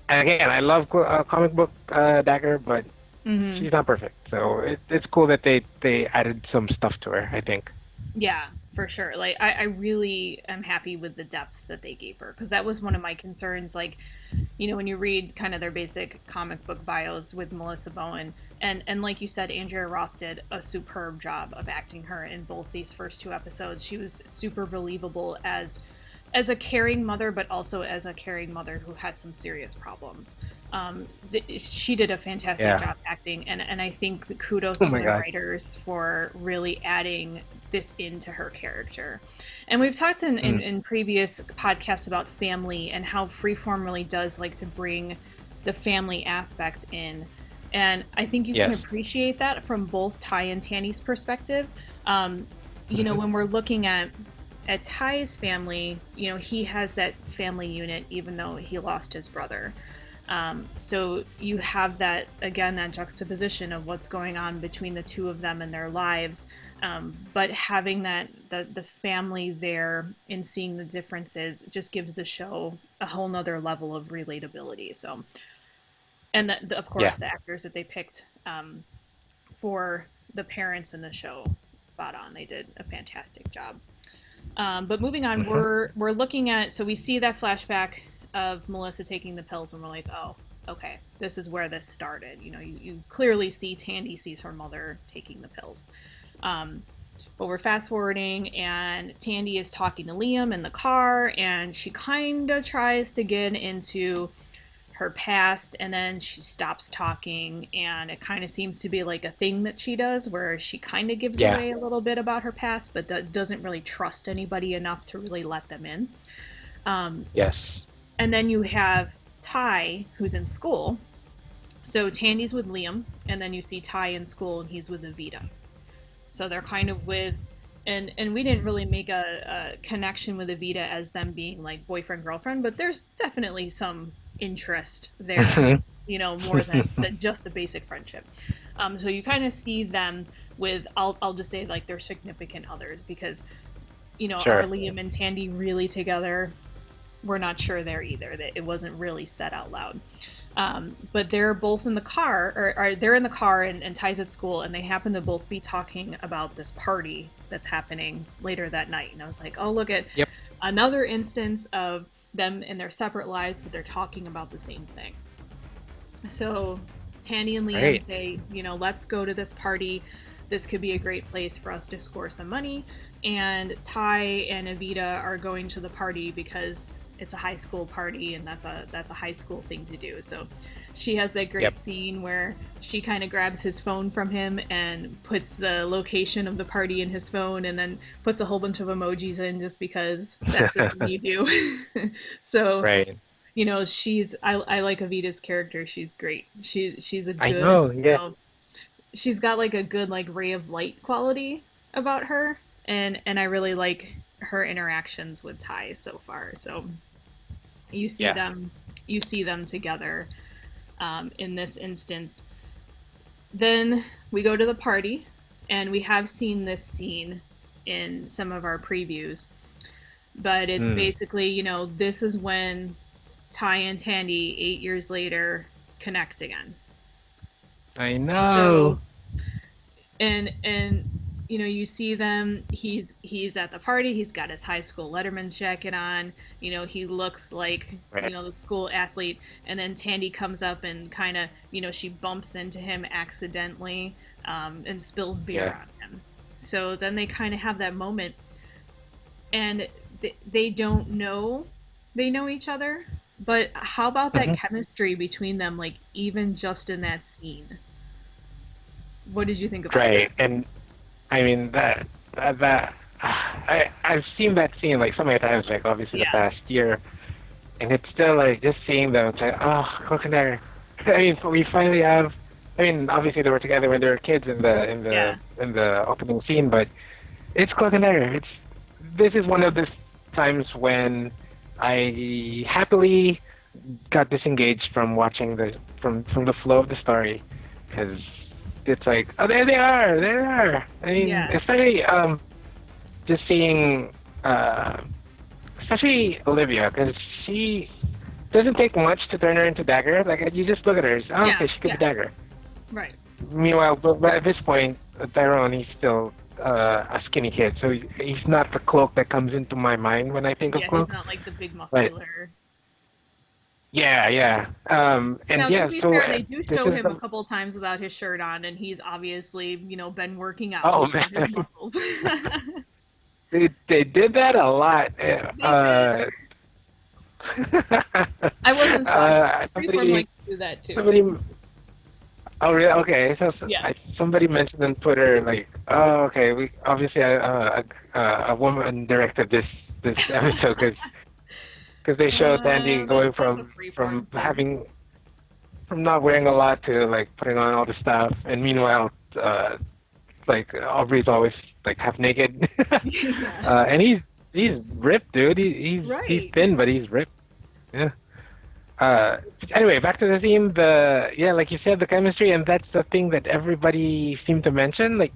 [SPEAKER 3] again, I love comic book Dagger, but she's not perfect. So it's cool that they added some stuff to her, I think.
[SPEAKER 2] Yeah, for sure. Like, I really am happy with the depth that they gave her, because that was one of my concerns. Like, you know, when you read kind of their basic comic book bios with Melissa Bowen, and like you said, Andrea Roth did a superb job of acting her in both these first 2 episodes. She was super believable as a caring mother, but also as a caring mother who has some serious problems. She did a fantastic job acting, and I think kudos to the writers for really adding this into her character. And we've talked in previous podcasts about family and how Freeform really does like to bring the family aspect in. And I think you can appreciate that from both Ty and Tandy's perspective. You know, when we're looking at Ty's family, you know, he has that family unit even though he lost his brother. So you have that, again, that juxtaposition of what's going on between the two of them and their lives, but having that the family there and seeing the differences just gives the show a whole nother level of relatability. So, and of course the actors that they picked for the parents in the show, spot on. They did a fantastic job. But moving on, we're looking at, so we see that flashback of Melissa taking the pills, and we're like, oh, okay, this is where this started. You know, you clearly see Tandy sees her mother taking the pills. But we're fast forwarding, and Tandy is talking to Liam in the car, and she kind of tries to get into her past, and then she stops talking, and it kind of seems to be like a thing that she does where she kind of gives away a little bit about her past, but doesn't really trust anybody enough to really let them in. And then you have Ty, who's in school. So Tandy's with Liam, and then you see Ty in school, and he's with Evita. So they're kind of with, and we didn't really make a connection with Evita as them being like boyfriend girlfriend, but there's definitely some interest there, you know, more than just the basic friendship. So you kind of see them with, I'll just say like their significant others, because, you know, are Liam and Tandy really together? We're not sure there either. That it wasn't really said out loud. But they're both in the car, or they're in the car, and Ty's at school, and they happen to both be talking about this party that's happening later that night. And I was like, oh, look at another instance of them in their separate lives, but they're talking about the same thing. So Tandy and Liam say, you know, let's go to this party. This could be a great place for us to score some money. And Ty and Evita are going to the party because it's a high school party, and that's a high school thing to do. So she has that great scene where she kind of grabs his phone from him and puts the location of the party in his phone, and then puts a whole bunch of emojis in just because that's what you do. So you know, I like Evita's character. She's great. She's a good, you know, she's got like a good like ray of light quality about her, and I really like her interactions with Ty so far. So you see them together in this instance. Then we go to the party, and we have seen this scene in some of our previews, but it's basically, you know, this is when Ty and Tandy 8 years later connect again.
[SPEAKER 3] I know.
[SPEAKER 2] So, and you know, you see them, he's at the party, he's got his high school letterman's jacket on, you know, he looks like, you know, the school athlete, and then Tandy comes up and kind of, you know, she bumps into him accidentally, and spills beer on him. So then they kind of have that moment, and they don't know they know each other, but how about that chemistry between them, like, even just in that scene? What did you think about that?
[SPEAKER 3] And I mean, that I've seen that scene like so many times, like obviously the past year, and it's still like just seeing them. It's like, oh, Cloak and Dagger. I mean, we finally have. I mean, obviously they were together when they were kids in the opening scene, but it's Cloak and Dagger. This is one of the times when I happily got disengaged from watching from the flow of the story, because it's like, oh, there they are. I mean, especially just seeing, especially Olivia, because she doesn't take much to turn her into Dagger. Like, you just look at her, okay, she could be Dagger.
[SPEAKER 2] Right.
[SPEAKER 3] Meanwhile, but at this point, Tyrone, he's still a skinny kid, so he's not the Cloak that comes into my mind when I think of Cloak.
[SPEAKER 2] He's not like the big muscular.
[SPEAKER 3] Yeah. And
[SPEAKER 2] now,
[SPEAKER 3] yeah,
[SPEAKER 2] to be fair, they do show him a couple times without his shirt on, and he's obviously, been working out.
[SPEAKER 3] Oh, man. They did that a lot.
[SPEAKER 2] I wasn't sure. Freeform likes to do that too.
[SPEAKER 3] Oh, really? Okay. So somebody mentioned on Twitter, like, oh, okay, we obviously a woman directed this episode because they showed Tandy going from not wearing a lot to like putting on all the stuff, and meanwhile, like Aubrey's always like half naked, and he's ripped, dude. He's thin, but he's ripped. Yeah. Anyway, back to the theme. Like you said, the chemistry, and that's the thing that everybody seemed to mention. Like,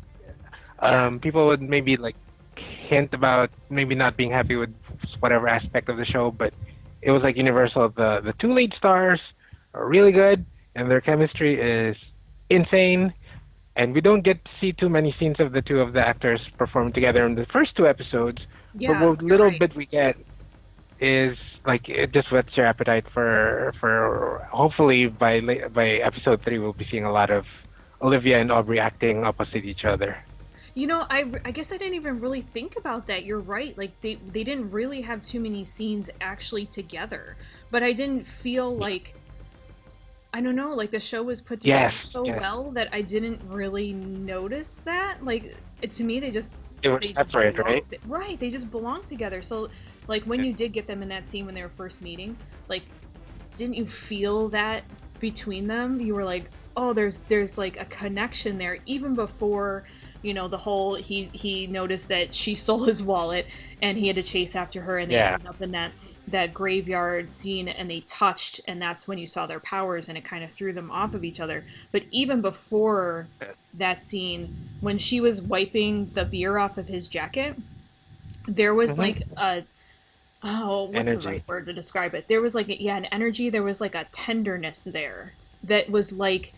[SPEAKER 3] people would maybe like hint about maybe not being happy with whatever aspect of the show, but it was like universal. The two lead stars are really good, and their chemistry is insane. And we don't get to see too many scenes of the two of the actors perform together in the first two episodes. Yeah, but what little bit we get is like it just whets your appetite for hopefully by episode 3 we'll be seeing a lot of Olivia and Aubrey acting opposite each other.
[SPEAKER 2] I guess I didn't even really think about that. You're right. Like they didn't really have too many scenes actually together, but I didn't feel like, I don't know, like the show was put together well that I didn't really notice that. Like to me, they just right? Right, they just belong together. So like when you did get them in that scene when they were first meeting, like didn't you feel that between them? You were like, oh, there's like a connection there even before, the whole he noticed that she stole his wallet and he had to chase after her, and they ended up in that graveyard scene and they touched, and that's when you saw their powers and it kind of threw them off of each other. But even before that scene, when she was wiping the beer off of his jacket, there was like what's energy. The right word to describe it? There was like an energy, there was like a tenderness there that was like,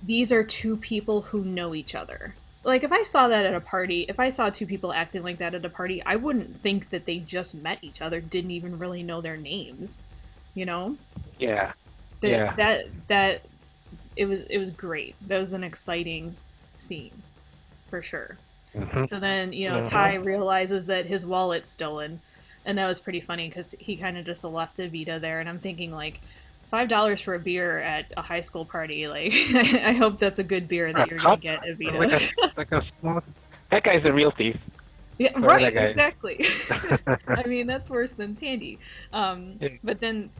[SPEAKER 2] these are two people who know each other. Like, if I saw that at a party, if I saw two people acting like that at a party, I wouldn't think that they just met each other, didn't even really know their names,
[SPEAKER 3] Yeah.
[SPEAKER 2] That it was great. That was an exciting scene, for sure. So then, Ty realizes that his wallet's stolen, and that was pretty funny because he kind of just left Evita there, and I'm thinking, like, $5 for a beer at a high school party, like, I hope that's a good beer that you're gonna get, Evita.
[SPEAKER 3] That guy's a real thief.
[SPEAKER 2] Yeah, right, exactly. I mean, that's worse than Tandy. But then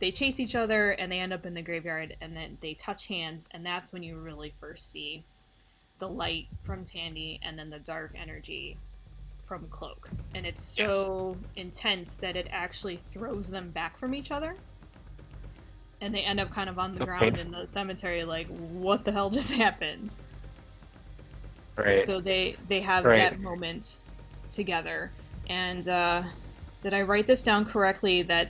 [SPEAKER 2] they chase each other and they end up in the graveyard, and then they touch hands, and that's when you really first see the light from Tandy and then the dark energy from Cloak. And it's so intense that it actually throws them back from each other. And they end up kind of on the ground in the cemetery, like, what the hell just happened?
[SPEAKER 3] Right.
[SPEAKER 2] So they have that moment together. And did I write this down correctly? That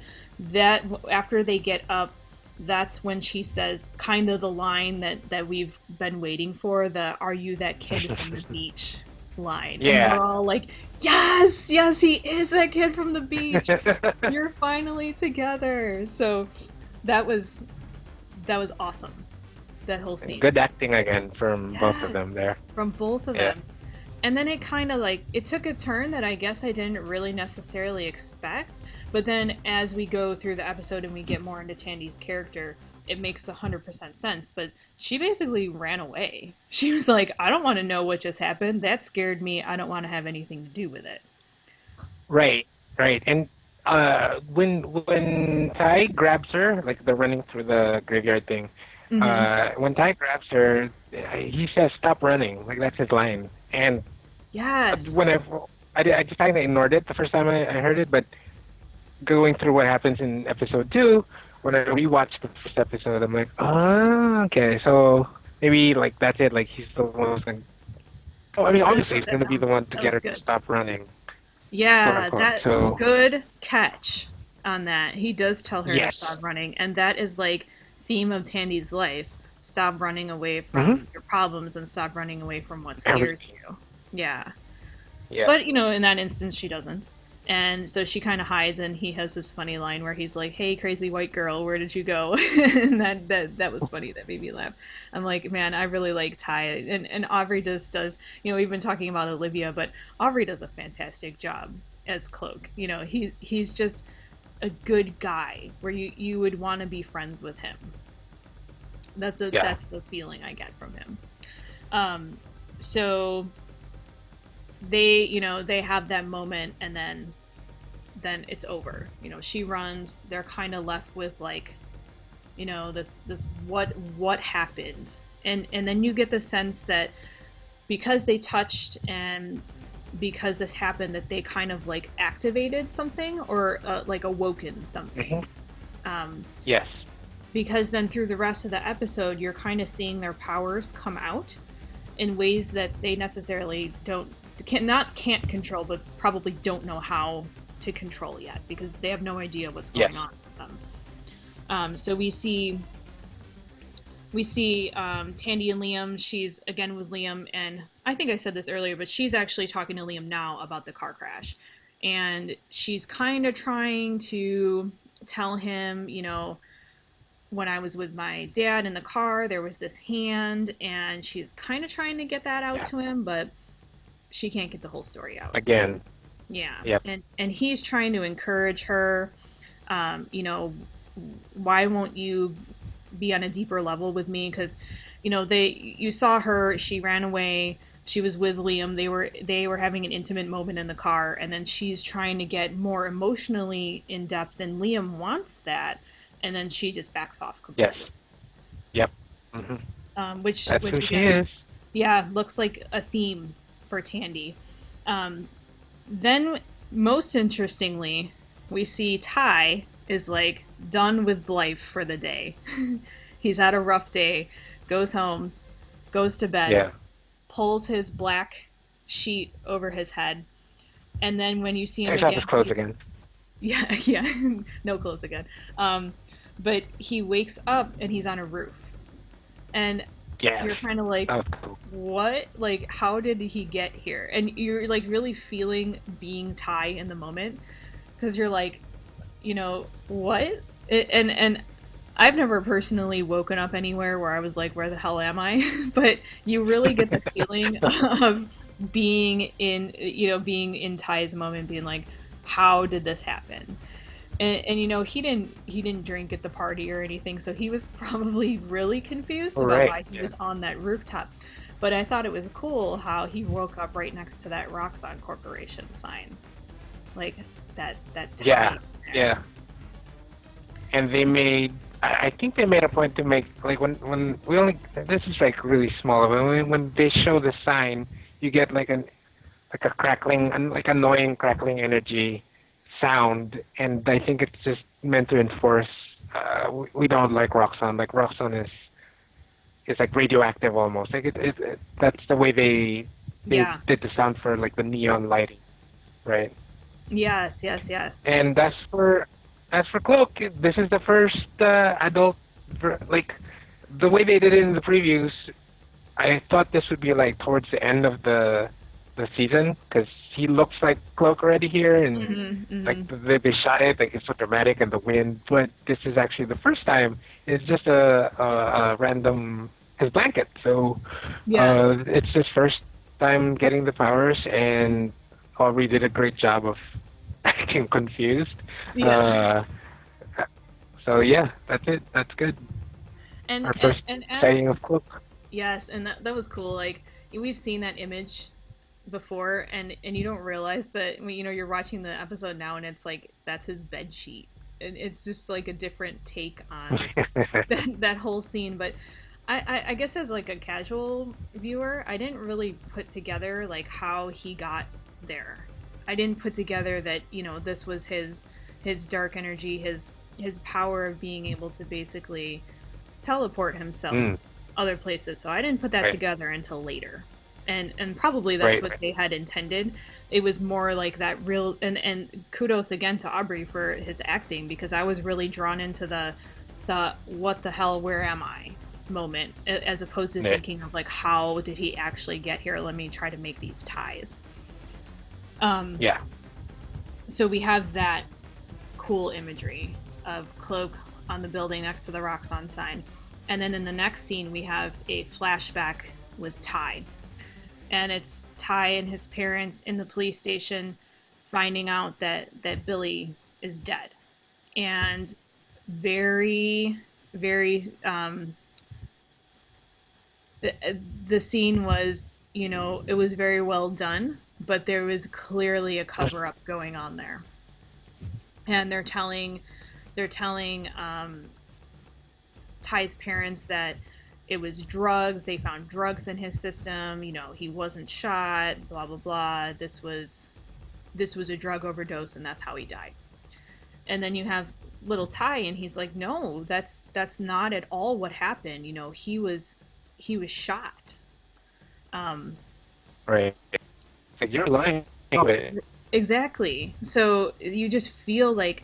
[SPEAKER 2] after they get up, that's when she says kind of the line that we've been waiting for, the "Are you that kid from the beach?" line.
[SPEAKER 3] Yeah.
[SPEAKER 2] And we're all like, yes, he is that kid from the beach. You're finally together. So that was awesome. That whole scene.
[SPEAKER 3] Good acting again from both of them there.
[SPEAKER 2] From both of them. And then it kind of like, it took a turn that I guess I didn't really necessarily expect. But then as we go through the episode and we get more into Tandy's character, it makes 100% sense. But she basically ran away. She was like, I don't want to know what just happened. That scared me. I don't want to have anything to do with it.
[SPEAKER 3] Right, right. And when Ty grabs her, like they're running through the graveyard thing.
[SPEAKER 2] Mm-hmm.
[SPEAKER 3] When Ty grabs her, he says, "Stop running." Like that's his line. And
[SPEAKER 2] Yes.
[SPEAKER 3] when I just kind of ignored it the first time I heard it, but going through what happens in episode 2, when I rewatched the first episode, I'm like, oh, okay, so maybe like that's it. Like he's the one who's going. Oh, I mean, obviously he's going to be the one to
[SPEAKER 2] That
[SPEAKER 3] get
[SPEAKER 2] was
[SPEAKER 3] her
[SPEAKER 2] good.
[SPEAKER 3] to stop running, quote
[SPEAKER 2] Yeah,
[SPEAKER 3] unquote.
[SPEAKER 2] that
[SPEAKER 3] So
[SPEAKER 2] good catch on that. He does tell her to stop
[SPEAKER 3] yes.
[SPEAKER 2] running, and that is like theme of Tandy's life. Stop running away
[SPEAKER 3] Mm-hmm.
[SPEAKER 2] from your problems and stop running away from what scares
[SPEAKER 3] Everything.
[SPEAKER 2] you. Yeah.
[SPEAKER 3] Yeah.
[SPEAKER 2] But, in that instance, she doesn't. And so she kind of hides, and he has this funny line where he's like, "Hey, crazy white girl, where did you go?" And that was funny. That made me laugh. I'm like, man, I really like Ty, and Aubrey does. We've been talking about Olivia, but Aubrey does a fantastic job as Cloak. He's just a good guy where you would want to be friends with him. That's the feeling I get from him. So they have that moment, and then it's over. She runs. They're kind of left with like, this what happened, and then you get the sense that because they touched and because this happened, that they kind of like activated something or like awoken something.
[SPEAKER 3] Mm-hmm. Yes.
[SPEAKER 2] Because then through the rest of the episode, you're kind of seeing their powers come out in ways that they necessarily can't control, but probably don't know how to control yet, because they have no idea what's going on with them. So we see Tandy and Liam. She's again with Liam, and I think I said this earlier, but she's actually talking to Liam now about the car crash, and she's kind of trying to tell him, when I was with my dad in the car, there was this hand, and she's kind of trying to get that out to him, but she can't get the whole story out.
[SPEAKER 3] Again.
[SPEAKER 2] Yeah.
[SPEAKER 3] Yep.
[SPEAKER 2] And he's trying to encourage her, why won't you be on a deeper level with me? Because, you saw her, she ran away, she was with Liam, they were having an intimate moment in the car, and then she's trying to get more emotionally in depth, and Liam wants that, and then she just backs off completely.
[SPEAKER 3] Yes. Yep. Mm-hmm.
[SPEAKER 2] Which
[SPEAKER 3] That's who she is.
[SPEAKER 2] Yeah, looks like a theme for Tandy. Then, most interestingly, we see Ty is like done with life for the day. He's had a rough day, goes home, goes to bed, pulls his black sheet over his head, and then when you see him again,
[SPEAKER 3] his clothes again.
[SPEAKER 2] Yeah, no clothes again. But he wakes up and he's on a roof, and you're kind of like,
[SPEAKER 3] cool.
[SPEAKER 2] What? Like, how did he get here? And you're like really feeling being Ty in the moment, because you're like, what? And I've never personally woken up anywhere where I was like, where the hell am I? But you really get the feeling of being in Ty's moment, being like, how did this happen? And he didn't drink at the party or anything, so he was probably really confused about why he was on that rooftop. But I thought it was cool how he woke up right next to that Roxxon Corporation sign, like that.
[SPEAKER 3] Yeah. And I think they made a point to make, like, when we only, this is like really small, but when they show the sign, you get like a crackling, like annoying crackling energy sound, and I think it's just meant to enforce we don't like Roxxon. Like Roxxon is like radioactive almost. Like it that's the way they did the sound for like the neon lighting, right?
[SPEAKER 2] Yes.
[SPEAKER 3] And as for Cloak, this is the first adult, like the way they did it in the previews. I thought this would be like towards the end of the season, because he looks like Cloak already here, and like they shot it, like it's so dramatic and the wind. But this is actually the first time. It's just a random his blanket. So it's his first time getting the powers, and Aubrey did a great job of acting confused. So yeah, that's it. That's good.
[SPEAKER 2] And
[SPEAKER 3] our first sighting of Cloak.
[SPEAKER 2] Yes, and that was cool. Like, we've seen that image before, and you don't realize that, you know, you're watching the episode now and it's like that's his bed sheet, and it's just like a different take on that whole scene. But I guess as like a casual viewer, I didn't really put together like how he got there. I didn't put together that, you know, this was his dark energy, his power of being able to basically teleport himself other places. So I didn't put that together until later. And probably that's what they had intended. It was more like that real, and kudos again to Aubrey for his acting, because I was really drawn into the what the hell, where am I moment, as opposed to thinking of like, how did he actually get here? Let me try to make these ties. So we have that cool imagery of Cloak on the building next to the Roxxon sign. And then in the next scene, we have a flashback with Ty. And it's Ty and his parents in the police station finding out that Billy is dead. And very, very, the scene was, you know, it was very well done, but there was clearly a cover-up going on there. And they're telling Ty's parents that it was drugs. They found drugs in his system. You know, he wasn't shot. Blah blah blah. This was a drug overdose, and that's how he died. And then you have little Ty, and he's like, no, that's not at all what happened. You know, he was shot.
[SPEAKER 3] Right. Like, you're lying.
[SPEAKER 2] Exactly. So you just feel like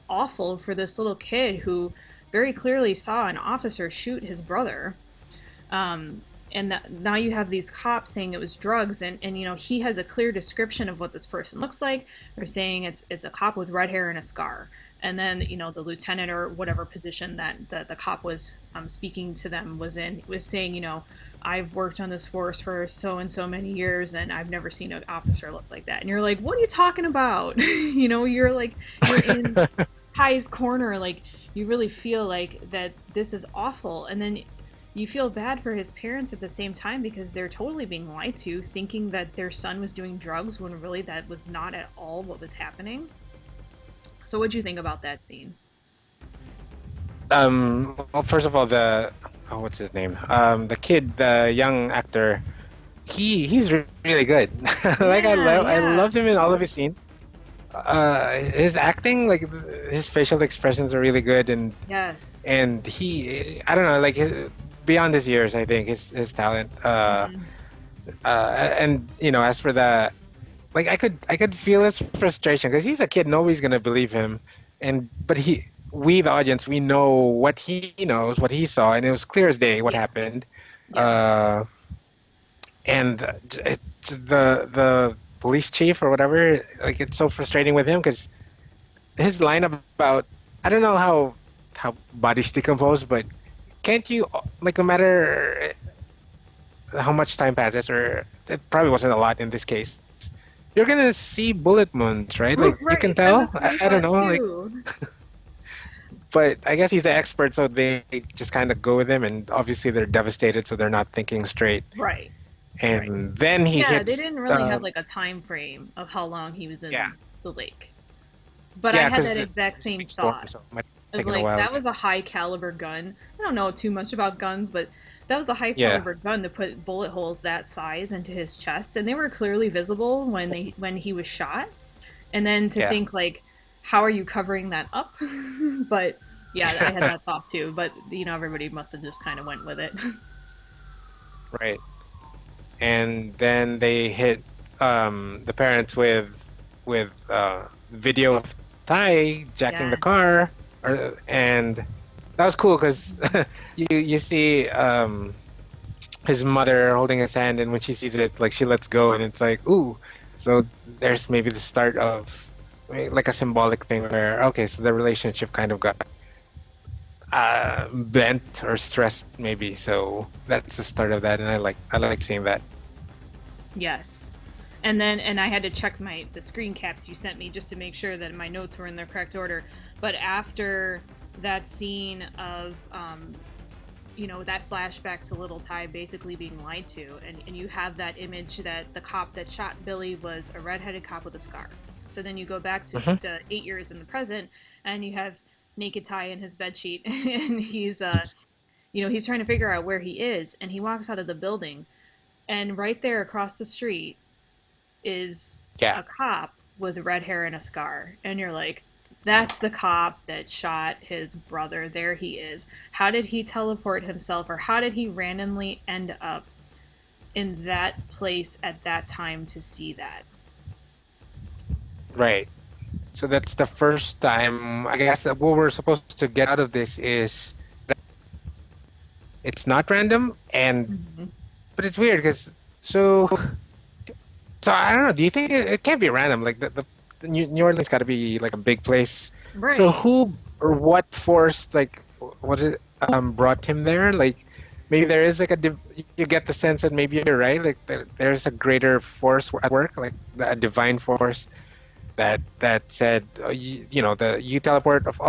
[SPEAKER 2] awful for this little kid who very clearly saw an officer shoot his brother. And now you have these cops saying it was drugs, and you know, he has a clear description of what this person looks like. They're saying it's a cop with red hair and a scar. And then, you know, the lieutenant or whatever position that the cop was speaking to them was saying, you know, I've worked on this force for so and so many years, and I've never seen an officer look like that. And you're like, what are you talking about? You know, you're in Ty's corner, like, you really feel like that this is awful. And then you feel bad for his parents at the same time, because they're totally being lied to, thinking that their son was doing drugs when really that was not at all what was happening. So what'd you think about that scene?
[SPEAKER 3] Well, first of all, what's his name? The kid, the young actor, he's really good. Like, I loved him in all of his scenes. His acting, like his facial expressions are really good, and he, I don't know, like beyond his years, I think his talent. And you know, as for the, like, I could feel his frustration, because he's a kid, nobody's gonna believe him, but we the audience, we know what he knows, what he saw, and it was clear as day what happened. And the police chief or whatever, like, it's so frustrating with him, because his line about, I don't know how bodies decompose, but can't you, like, no matter how much time passes, or it probably wasn't a lot in this case, you're gonna see bullet wounds, right? Like, you can tell. I don't know, like. But I guess he's the expert, so they just kind of go with him, and obviously they're devastated, so they're not thinking straight.
[SPEAKER 2] Right.
[SPEAKER 3] And then he hits...
[SPEAKER 2] Yeah, they didn't really have like a time frame of how long he was in the lake. But I had that exact same thought.
[SPEAKER 3] So
[SPEAKER 2] it was like, that was a high caliber gun. I don't know too much about guns, but that was a high caliber gun to put bullet holes that size into his chest, and they were clearly visible when he was shot. And then to think, like, how are you covering that up? But yeah, I had that thought too. But you know, everybody must have just kind of went with it.
[SPEAKER 3] Right. And then they hit the parents with video of Ty jacking the car, and that was cool, because you see his mother holding his hand, and when she sees it, like, she lets go, and it's like, ooh, so there's maybe the start of, like, a symbolic thing where, okay, so the relationship kind of got bent or stressed, maybe. So that's the start of that, and I like seeing that.
[SPEAKER 2] Yes. And I had to check the screen caps you sent me just to make sure that my notes were in their correct order. But after that scene of that flashback to little Ty basically being lied to, and you have that image that the cop that shot Billy was a redheaded cop with a scar. So then you go back to the 8 years in the present, and you have naked Ty in his bedsheet, and he's he's trying to figure out where he is, and he walks out of the building, and right there across the street is a cop with red hair and a scar, and you're like, that's the cop that shot his brother. There he is. How did he teleport himself, or how did he randomly end up in that place at that time to see that?
[SPEAKER 3] Right. So that's the first time, I guess, that what we're supposed to get out of this is that it's not random, and but it's weird because so I don't know. Do you think it can't be random? Like the New Orleans got to be like a big place.
[SPEAKER 2] Right.
[SPEAKER 3] So who or what force, like, what it brought him there? Like, maybe there is like you get the sense that maybe you're right. Like there's a greater force at work, like a divine force that said, you teleport of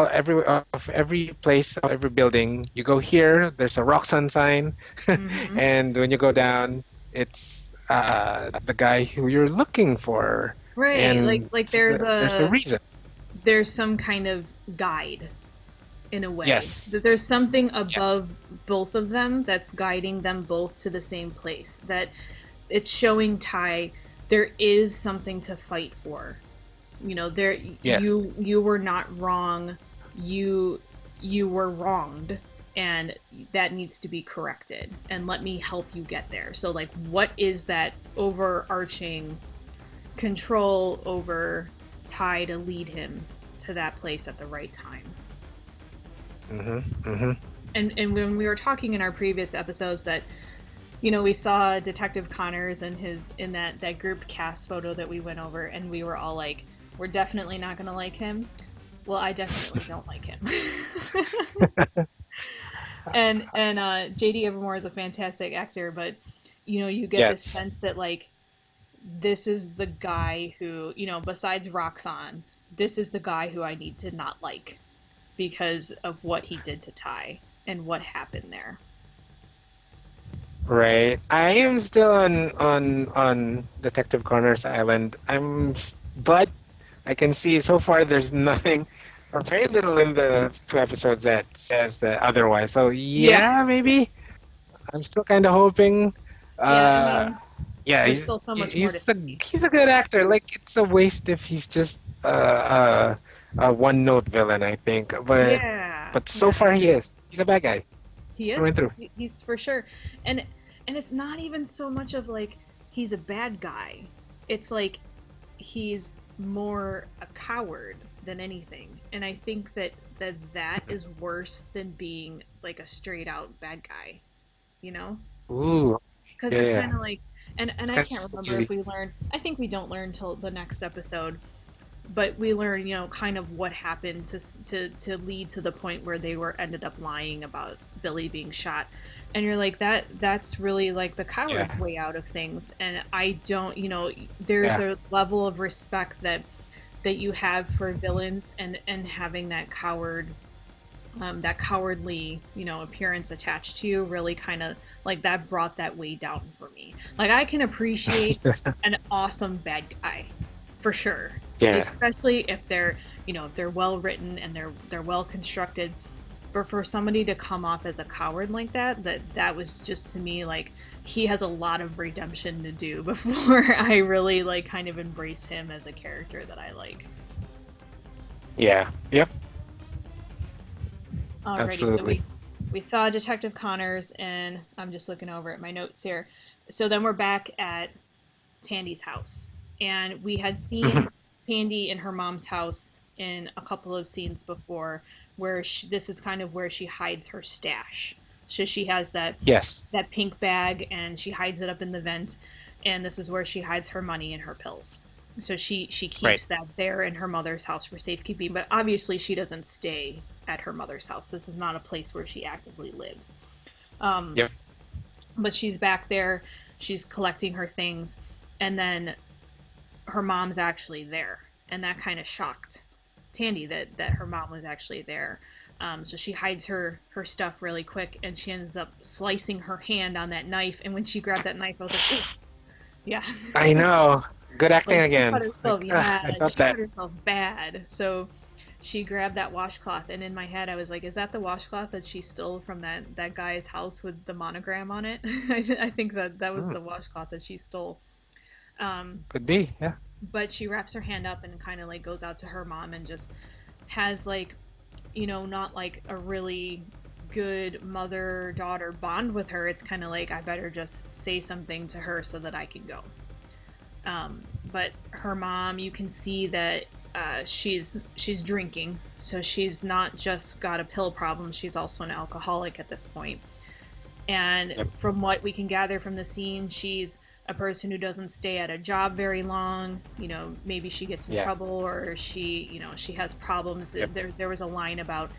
[SPEAKER 3] every place, of every building. You go here. There's a Roxanne sign, and when you go down, it's the guy who you're looking for.
[SPEAKER 2] Right,
[SPEAKER 3] and
[SPEAKER 2] like there's
[SPEAKER 3] a reason.
[SPEAKER 2] There's some kind of guide, in a way.
[SPEAKER 3] Yes.
[SPEAKER 2] That there's something above both of them that's guiding them both to the same place. That it's showing Ty there is something to fight for. You were not wrong. You were wronged, and that needs to be corrected. And let me help you get there. So, like, what is that overarching control over Ty to lead him to that place at the right time? And when we were talking in our previous episodes that we saw Detective Connors in that group cast photo that we went over, and we were all like, we're definitely not gonna like him. Well, I definitely don't like him. and JD Evermore is a fantastic actor, but you get this sense that, like, this is the guy who, besides Roxanne, this is the guy who I need to not like because of what he did to Ty and what happened there.
[SPEAKER 3] Right. I am still on Detective Connors Island. But I can see so far there's nothing or very little in the 2 episodes that says otherwise. So maybe I'm still kind of hoping.
[SPEAKER 2] There's still so much more to see.
[SPEAKER 3] He's a good actor. Like, it's a waste if he's just a one-note villain, I think. But so far he is. He's a bad guy.
[SPEAKER 2] He is.
[SPEAKER 3] Through and through.
[SPEAKER 2] He's for sure. And it's not even so much of like he's a bad guy. It's like he's more a coward than anything. And I think that is worse than being like a straight out bad guy.
[SPEAKER 3] Ooh.
[SPEAKER 2] Because it's kind of like, and I can't remember if we learned. I think we don't learn till the next episode, but we learn, kind of what happened to lead to the point where they ended up lying about Billy being shot, and you're like, that's really like the coward's way out of things. And I don't, there's a level of respect that you have for villains, and having that cowardly, appearance attached to you really kind of like that brought that way down for me. Like, I can appreciate an awesome bad guy, for sure. Yeah. Especially if they're, if they're well written and they're well constructed. But for somebody to come off as a coward like that was just, to me, like, he has a lot of redemption to do before I really like kind of embrace him as a character that I like.
[SPEAKER 3] Yeah. Yep.
[SPEAKER 2] Alrighty,
[SPEAKER 3] Absolutely.
[SPEAKER 2] So we saw Detective Connors, and I'm just looking over at my notes here. So then we're back at Tandy's house, and we had seen Tandy in her mom's house in a couple of scenes before, where this is kind of where she hides her stash. So she has that pink bag, and she hides it up in the vent, and this is where she hides her money and her pills. So she keeps that there in her mother's house for safekeeping, but obviously she doesn't stay at her mother's house. This is not a place where she actively lives. But she's back there, she's collecting her things, and then her mom's actually there, and that kind of shocked Tandy that her mom was actually there. So she hides her stuff really quick, and she ends up slicing her hand on that knife. And when she grabbed that knife, I was like, ooh. Yeah.
[SPEAKER 3] I know. Good acting
[SPEAKER 2] like,
[SPEAKER 3] again.
[SPEAKER 2] She cut herself,
[SPEAKER 3] I thought
[SPEAKER 2] she
[SPEAKER 3] that.
[SPEAKER 2] cut herself bad. So she grabbed that washcloth, and in my head I was like, is that the washcloth that she stole from that guy's house with the monogram on it? I think that was the washcloth that she stole.
[SPEAKER 3] Could be, yeah.
[SPEAKER 2] But she wraps her hand up and kind of like goes out to her mom and just has like, not like a really good mother-daughter bond with her. It's kind of like, I better just say something to her so that I can go. But her mom, you can see that she's drinking, so she's not just got a pill problem, she's also an alcoholic at this point. And from what we can gather from the scene, she's a person who doesn't stay at a job very long. Maybe she gets in trouble, or she has problems. There was a line about,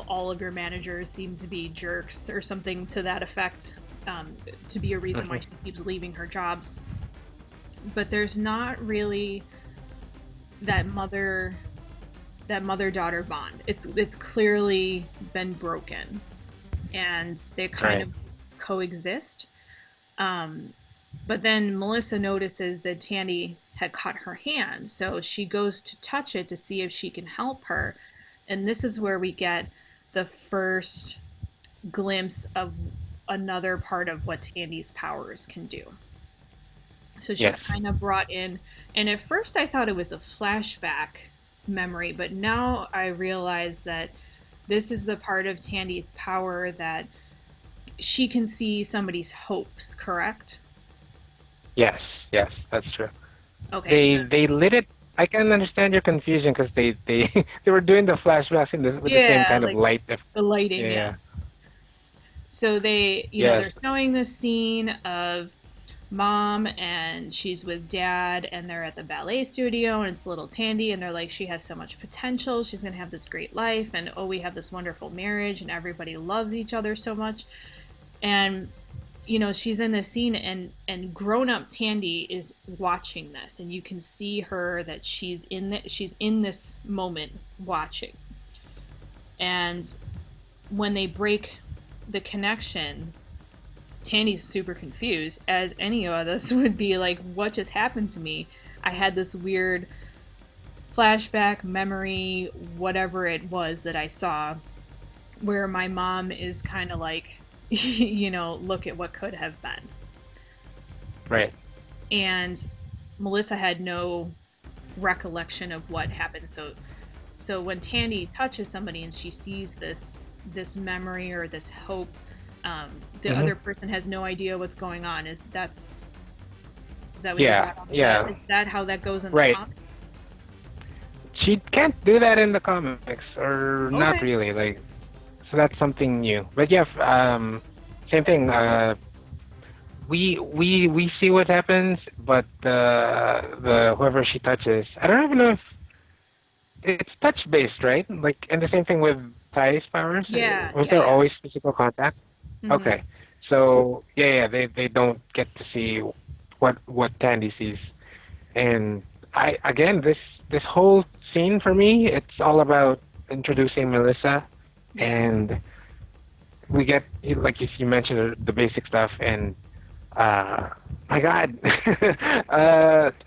[SPEAKER 2] all of your managers seem to be jerks or something to that effect, to be a reason why she keeps leaving her jobs. But there's not really that mother-daughter bond. It's clearly been broken, and they kind of coexist. But then Melissa notices that Tandy had cut her hand, so she goes to touch it to see if she can help her. And this is where we get the first glimpse of another part of what Tandy's powers can do. So she's kind of brought in, and at first I thought it was a flashback memory, but now I realize that this is the part of Tandy's power that she can see somebody's hopes, correct?
[SPEAKER 3] Yes, that's true.
[SPEAKER 2] Okay.
[SPEAKER 3] They lit it. I can understand your confusion because they were doing the flashbacks with the same kind of light.
[SPEAKER 2] The lighting, yeah. So they, they're showing this scene of Mom, and she's with Dad, and they're at the ballet studio, and it's little Tandy, and they're like, she has so much potential, she's gonna have this great life, and we have this wonderful marriage, and everybody loves each other so much. And she's in this scene, and grown-up Tandy is watching this, and you can see her that she's in this moment watching. And when they break the connection, Tandy's super confused, as any of us would be, like, what just happened to me? I had this weird flashback, memory, whatever it was that I saw, where my mom is kind of like, look at what could have been.
[SPEAKER 3] Right.
[SPEAKER 2] And Melissa had no recollection of what happened. So when Tandy touches somebody and she sees this memory or this hope, the other person has no idea what's going on. Is that what you got on that? Is that how that goes in the comics?
[SPEAKER 3] She can't do that in the comics, or not really. Like, so that's something new. But same thing. We see what happens, but the whoever she touches, I don't even know if it's touch based, right? Like, and the same thing with Ty's powers. Was there always physical contact? Okay, so they don't get to see what Tandy sees, and this whole scene for me, it's all about introducing Melissa, and we get, like you mentioned, the basic stuff, and my God,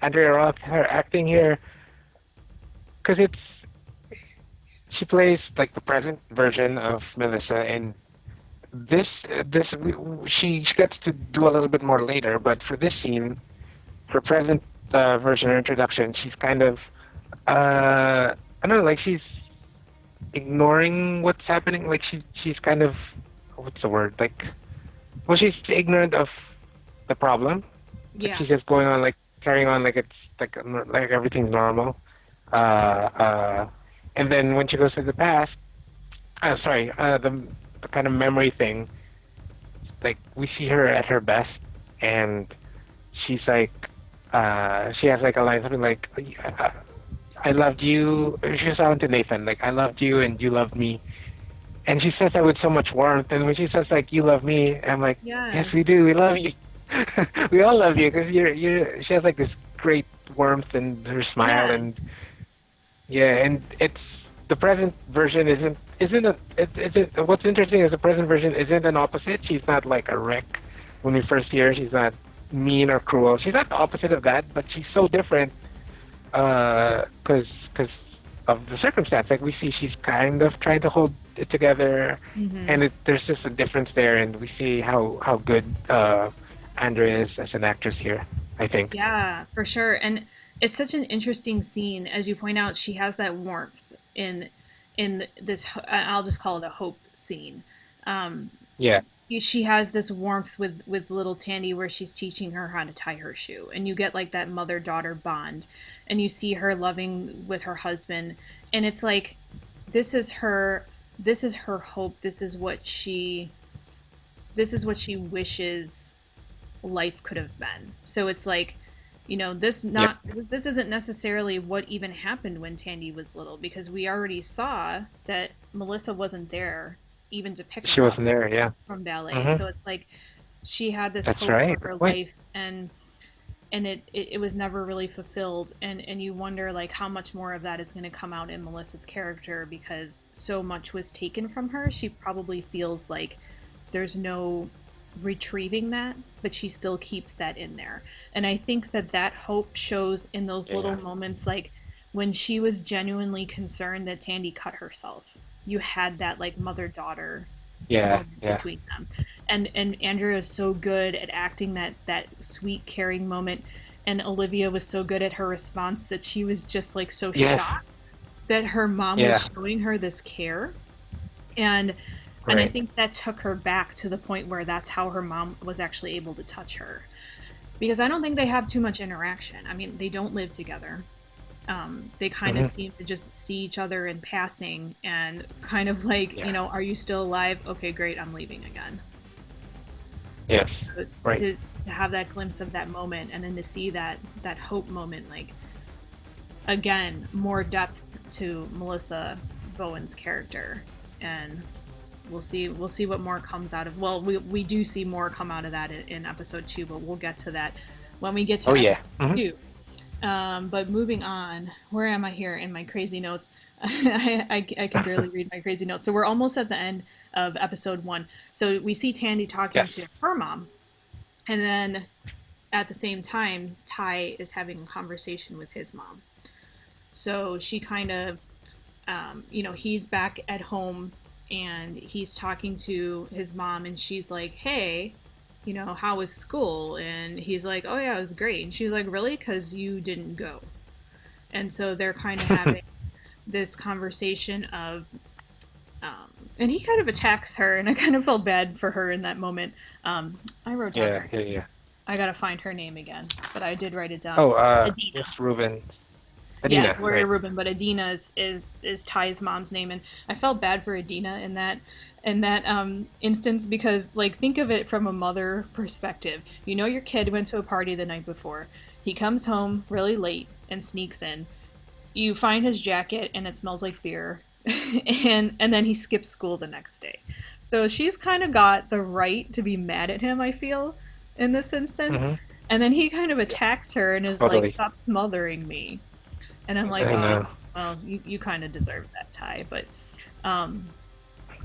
[SPEAKER 3] Andrea Roth, her acting here, because she plays like the present version of Melissa, and she gets to do a little bit more later, but for this scene, her present version, her introduction, she's kind of I don't know, like she's ignoring what's happening. Like she's kind of, what's the word? Like, well, she's ignorant of the problem.
[SPEAKER 2] Yeah.
[SPEAKER 3] She's just going on, like carrying on like it's like everything's normal. And then when she goes to the past, the kind of memory thing, like we see her at her best, and she's like, she has like a line, something like, I loved you. She's on to Nathan, like, I loved you and you loved me. And she says that with so much warmth. And when she says, like, you love me, I'm like, yes, we do. We love you. We all love you, because she has like this great warmth and her smile, and and the present version isn't what's interesting is the present version isn't an opposite. She's not like a wreck when we first see her. She's not mean or cruel. She's not the opposite of that, but she's so different because of the circumstance. Like, we see she's kind of trying to hold it together, and there's just a difference there, and we see how good Andrea is as an actress here, I think.
[SPEAKER 2] Yeah, for sure. And it's such an interesting scene. As you point out, she has that warmth in this, I'll just call it a hope scene.
[SPEAKER 3] Yeah.
[SPEAKER 2] She has this warmth with little Tandy where she's teaching her how to tie her shoe, and you get like that mother-daughter bond, and you see her loving with her husband, and it's like this is her hope. This is what she wishes life could have been. So it's like, you know, this isn't necessarily what even happened when Tandy was little, because we already saw that Melissa wasn't there even to pick her up.
[SPEAKER 3] She wasn't there, yeah.
[SPEAKER 2] From ballet. So it's like she had this hope for her life, and it was never really fulfilled, and you wonder like how much more of that is going to come out in Melissa's character, because so much was taken from her. She probably feels like there's no retrieving that, but she still keeps that in there. And I think that hope shows in those little moments, like when she was genuinely concerned that Tandy cut herself. You had that like mother-daughter between them, and Andrea is so good at acting that sweet, caring moment, and Olivia was so good at her response that she was just like so shocked that her mom was showing her this care, and I think that took her back to the point where that's how her mom was actually able to touch her, because I don't think they have too much interaction. I mean, they don't live together. They kind of seem to just see each other in passing, and kind of like, you know, are you still alive? Okay, great, I'm leaving again.
[SPEAKER 3] Yes.
[SPEAKER 2] So to have that glimpse of that moment, and then to see that hope moment, like, again, more depth to Melissa Bowen's character, and we'll see what more comes out of. Well, we do see more come out of that in episode 2, but we'll get to that when we get to episode 2. But moving on, where am I here in my crazy notes? I can barely read my crazy notes. So we're almost at the end of episode 1. So we see Tandy talking to her mom, and then at the same time, Ty is having a conversation with his mom. So she kind of, you know, he's back at home, and he's talking to his mom, and she's like, hey, you know, how was school? And he's like, oh yeah, it was great. And she's like, really? Because you didn't go. And so they're kind of having this conversation of, and he kind of attacks her, and I kind of felt bad for her in that moment. I wrote down her. I gotta find her name again, but I did write it down.
[SPEAKER 3] Yes, Ruben. Adina,
[SPEAKER 2] yeah, Gloria Rubin, but Adina is Ty's mom's name, and I felt bad for Adina in that instance, because like, think of it from a mother perspective. You know, your kid went to a party the night before. He comes home really late and sneaks in. You find his jacket and it smells like beer, and then he skips school the next day. So she's kind of got the right to be mad at him, I feel, in this instance. And then he kind of attacks her and is like, stop smothering me. And I'm like, oh, well, you kind of deserve that, Ty. But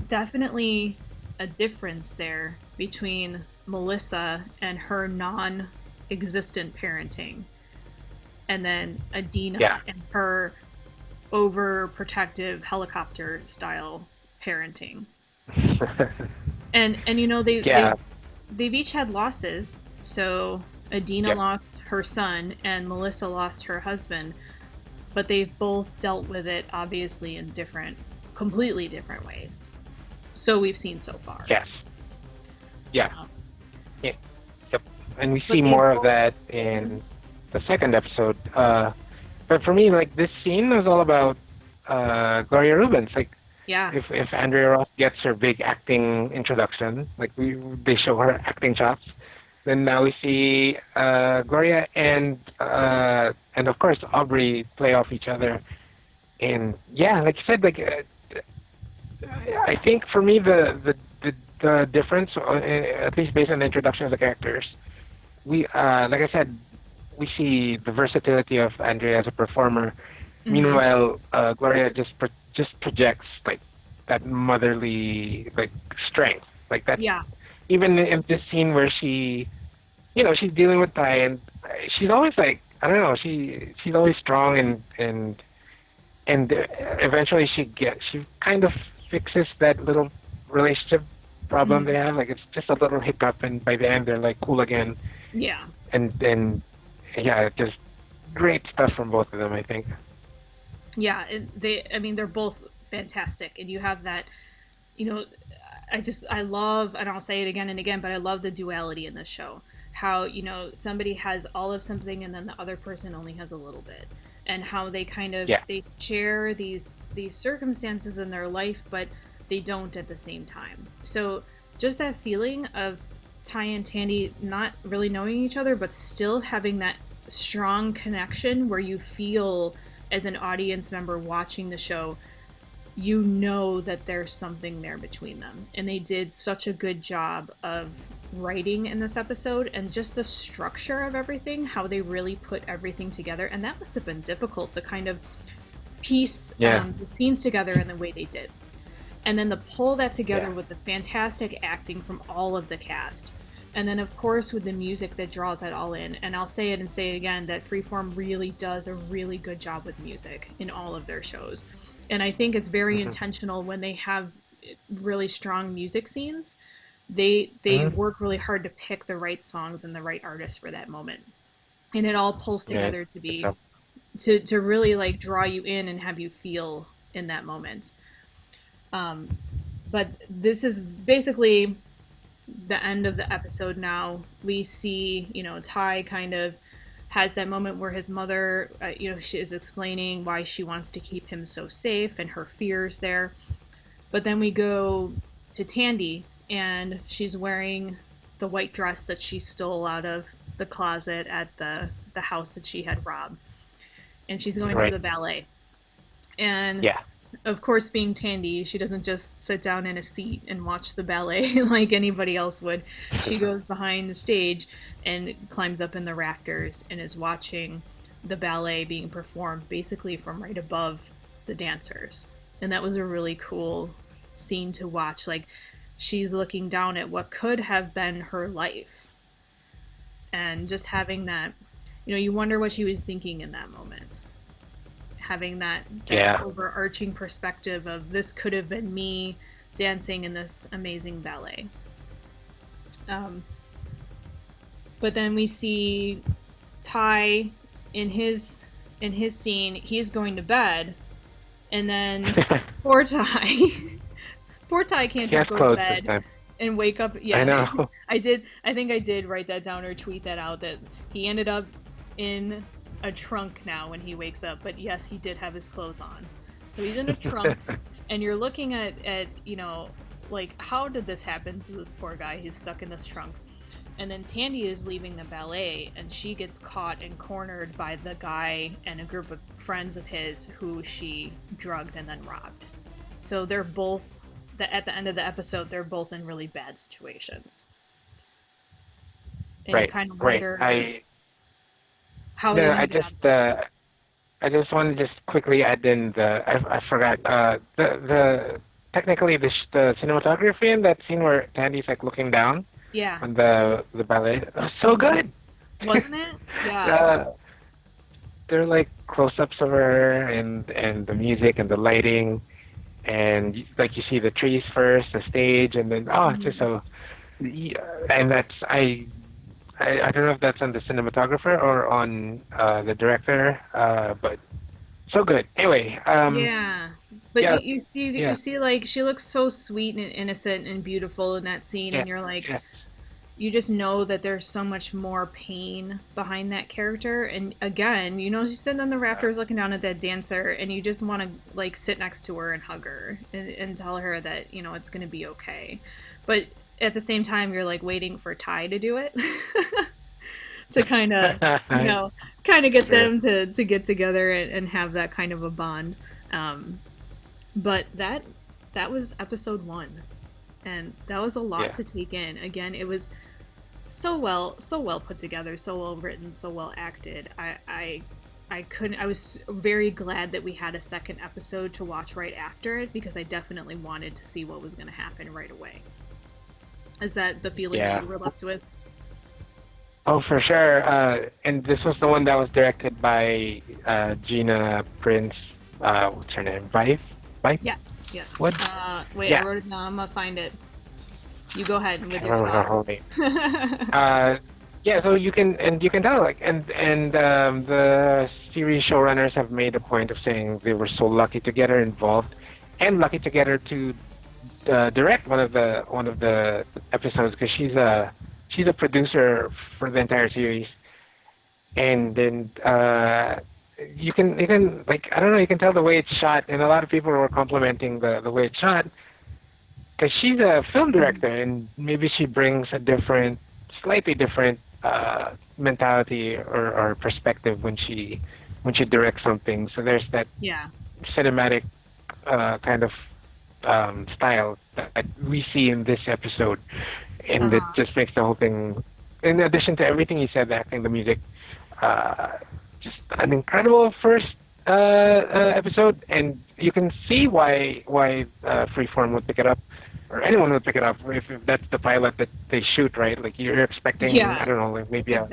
[SPEAKER 2] definitely a difference there between Melissa and her non-existent parenting, and then Adina and her overprotective helicopter-style parenting. and you know, they've each had losses. So Adina lost her son, and Melissa lost her husband. But they've both dealt with it, obviously, in completely different ways. So we've seen so far.
[SPEAKER 3] Yes. Yeah. Yep. And we see more of that in the second episode. But for me, like, this scene was all about Gloria Rubin. Like, if Andrea Ross gets her big acting introduction, like they show her acting chops, then now we see Gloria and of course Aubrey play off each other. And like you said, like I think for me the difference, at least based on the introduction of the characters, we like I said, we see the versatility of Andrea as a performer,
[SPEAKER 2] Mm-hmm.
[SPEAKER 3] Meanwhile, Gloria just projects like that motherly like strength, like that.
[SPEAKER 2] Yeah.
[SPEAKER 3] Even in this scene where she, she's dealing with Ty, and she's always like, I don't know, she's always strong, and eventually she kind of fixes that little relationship problem they have. Like, it's just a little hiccup, and by the end they're like cool again.
[SPEAKER 2] Yeah.
[SPEAKER 3] And yeah, just great stuff from both of them, I think.
[SPEAKER 2] Yeah, they're both fantastic, and you have that, I love, and I'll say it again and again, but I love the duality in this show. How, somebody has all of something and then the other person only has a little bit. And how they kind of, they share these circumstances in their life, but they don't at the same time. So just that feeling of Ty and Tandy not really knowing each other, but still having that strong connection where you feel, as an audience member watching the show, you know that there's something there between them. And they did such a good job of writing in this episode, and just the structure of everything, how they really put everything together. And that must have been difficult to kind of piece the scenes together in the way they did. And then to pull that together with the fantastic acting from all of the cast. And then, of course, with the music that draws that all in. And I'll say it and say it again, that Freeform really does a really good job with music in all of their shows. And I think it's very intentional when they have really strong music scenes. They work really hard to pick the right songs and the right artists for that moment. And it all pulls together to be to really like draw you in and have you feel in that moment. But this is basically the end of the episode now. We see, Ty kind of has that moment where his mother, she is explaining why she wants to keep him so safe and her fears there. But then we go to Tandy, and she's wearing the white dress that she stole out of the closet at the house that she had robbed. And she's going to the ballet. And of course, being Tandy, she doesn't just sit down in a seat and watch the ballet like anybody else would. She goes behind the stage and climbs up in the rafters and is watching the ballet being performed basically from right above the dancers. And that was a really cool scene to watch. Like, she's looking down at what could have been her life. And just having that, you wonder what she was thinking in that moment. Having that overarching perspective of this could have been me dancing in this amazing ballet. But then we see Ty in his scene. He's going to bed, and then poor Ty can't just go to bed and wake up. Yeah,
[SPEAKER 3] I know.
[SPEAKER 2] I think I did write that down or tweet that out, that he ended up in a trunk now when he wakes up. But yes, he did have his clothes on, so he's in a trunk. And you're looking at like, how did this happen to this poor guy? He's stuck in this trunk. And then Tandy is leaving the ballet, and she gets caught and cornered by the guy and a group of friends of his who she drugged and then robbed. So they're both, at the end of the episode, they're both in really bad situations. And you kind of wonder how they
[SPEAKER 3] I just want to just quickly add in I forgot the technically the cinematography in that scene where Tandy's like looking down on the ballet. That was so good,
[SPEAKER 2] wasn't it? Yeah.
[SPEAKER 3] They're like close-ups of her and the music and the lighting, and like you see the trees first, the stage, and then it's just so. And that's I don't know if that's on the cinematographer or on the director, but so good. Anyway.
[SPEAKER 2] But you see, like, she looks so sweet and innocent and beautiful in that scene, and you're like, you just know that there's so much more pain behind that character. And again, she's sitting on the rafters looking down at that dancer, and you just want to like sit next to her and hug her and tell her that it's going to be okay. But at the same time, you're like waiting for Ty to do it to kind of get them to get together and have that kind of a bond. But that was episode 1, and that was a lot to take in. Again, it was so well put together, so well written, so well acted. I I was very glad that we had a second episode to watch right after it, because I definitely wanted to see what was going to happen right away. Is that the feeling that you were left with?
[SPEAKER 3] Oh, for sure. And this was the one that was directed by Gina Prince. What's her name? Vice?
[SPEAKER 2] Yeah. Yes.
[SPEAKER 3] What?
[SPEAKER 2] Wait, yeah. I wrote it down. I'm gonna find it. You go ahead with your thought.
[SPEAKER 3] Yeah, so you can tell, like, and the series showrunners have made a point of saying they were so lucky to get her involved, and lucky to get her to direct one of the episodes, because she's a producer for the entire series. And then you can like, I don't know, you can tell the way it's shot, and a lot of people were complimenting the way it's shot, because she's a film director, and maybe she brings a slightly different mentality or perspective when she directs something. So there's that cinematic kind of style that we see in this episode, and it just makes the whole thing, in addition to everything you said, the acting, the music, just an incredible first episode. And you can see why Freeform would pick it up, or anyone would pick it up, if that's the pilot that they shoot, right? Like, you're expecting, I don't know, like maybe a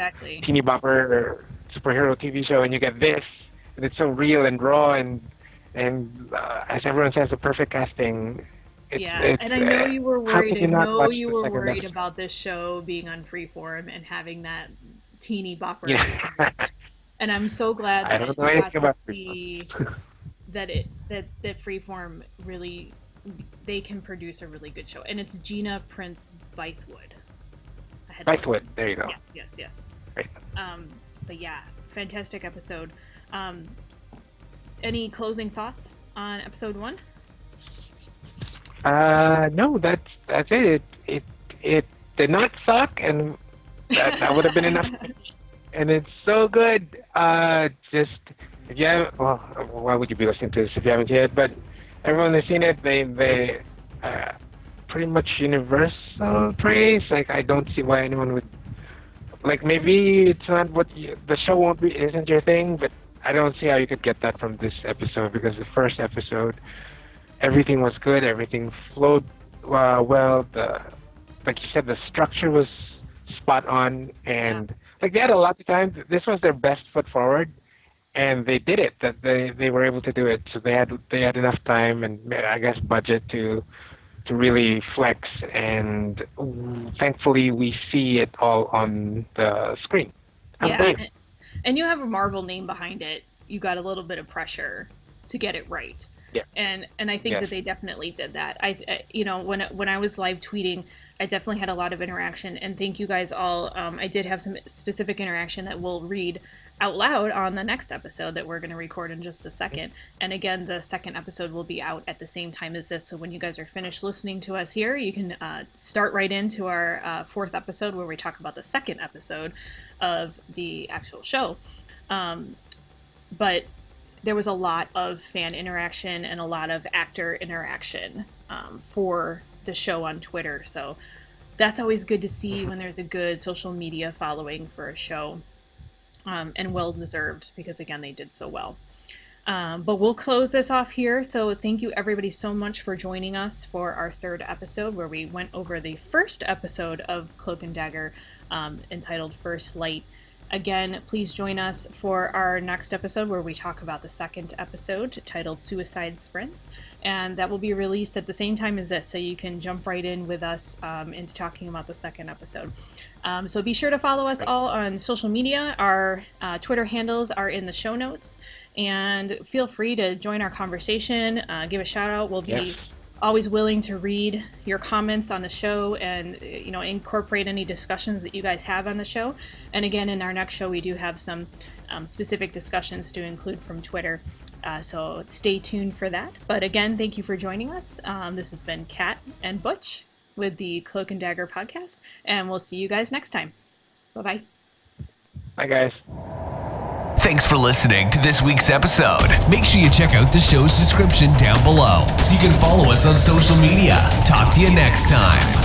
[SPEAKER 3] teeny bopper or superhero TV show, and you get this, and it's so real and raw, and as everyone says, the perfect casting.
[SPEAKER 2] And I know you were worried. About this show being on Freeform and having that teeny bopper.
[SPEAKER 3] Yeah.
[SPEAKER 2] And I'm so glad that
[SPEAKER 3] I don't know anything about
[SPEAKER 2] that Freeform really, they can produce a really good show. And it's Gina Prince Bythewood.
[SPEAKER 3] Bythewood, there you go.
[SPEAKER 2] Yes.
[SPEAKER 3] Right.
[SPEAKER 2] But yeah, fantastic episode. Any closing thoughts on episode 1?
[SPEAKER 3] No, that's it. It did not suck, and that would have been enough. And it's so good. Just, if you have, well, why would you be listening to this if you haven't yet? But everyone has seen it. They pretty much universal praise. Like, I don't see why anyone would, like, maybe it's not the show isn't your thing, but I don't see how you could get that from this episode, because the first episode, everything was good, everything flowed well. Like you said, the structure was spot on, and like, they had a lot of time. This was their best foot forward, and they did it. That they were able to do it. So they had enough time and, I guess, budget to really flex, and thankfully we see it all on the screen.
[SPEAKER 2] And you have a Marvel name behind it. You got a little bit of pressure to get it right.
[SPEAKER 3] Yeah.
[SPEAKER 2] And I think that they definitely did that. I when I was live tweeting, I definitely had a lot of interaction, and thank you guys all. I did have some specific interaction that we'll read out loud on the next episode that we're going to record in just a second. And again, the second episode will be out at the same time as this, so when you guys are finished listening to us here, you can start right into our fourth episode, where we talk about the second episode of the actual show. But there was a lot of fan interaction and a lot of actor interaction for the show on Twitter. So that's always good to see when there's a good social media following for a show, and well deserved, because again, they did so well. But we'll close this off here. So thank you everybody so much for joining us for our third episode, where we went over the first episode of Cloak and Dagger, entitled First Light. Again, please join us for our next episode, where we talk about the second episode, titled Suicide Sprints, and that will be released at the same time as this, so you can jump right in with us into talking about the second episode. So be sure to follow us all on social media. Our Twitter handles are in the show notes, and feel free to join our conversation, give a shout out. We'll be always willing to read your comments on the show, and incorporate any discussions that you guys have on the show. And again, in our next show, we do have some specific discussions to include from Twitter, so stay tuned for that. But again, thank you for joining us. This has been Kat and Butch with the Cloak and Dagger podcast, and we'll see you guys next time. Bye-bye.
[SPEAKER 3] Bye, guys.
[SPEAKER 1] Thanks for listening to this week's episode. Make sure you check out the show's description down below, so you can follow us on social media. Talk to you next time.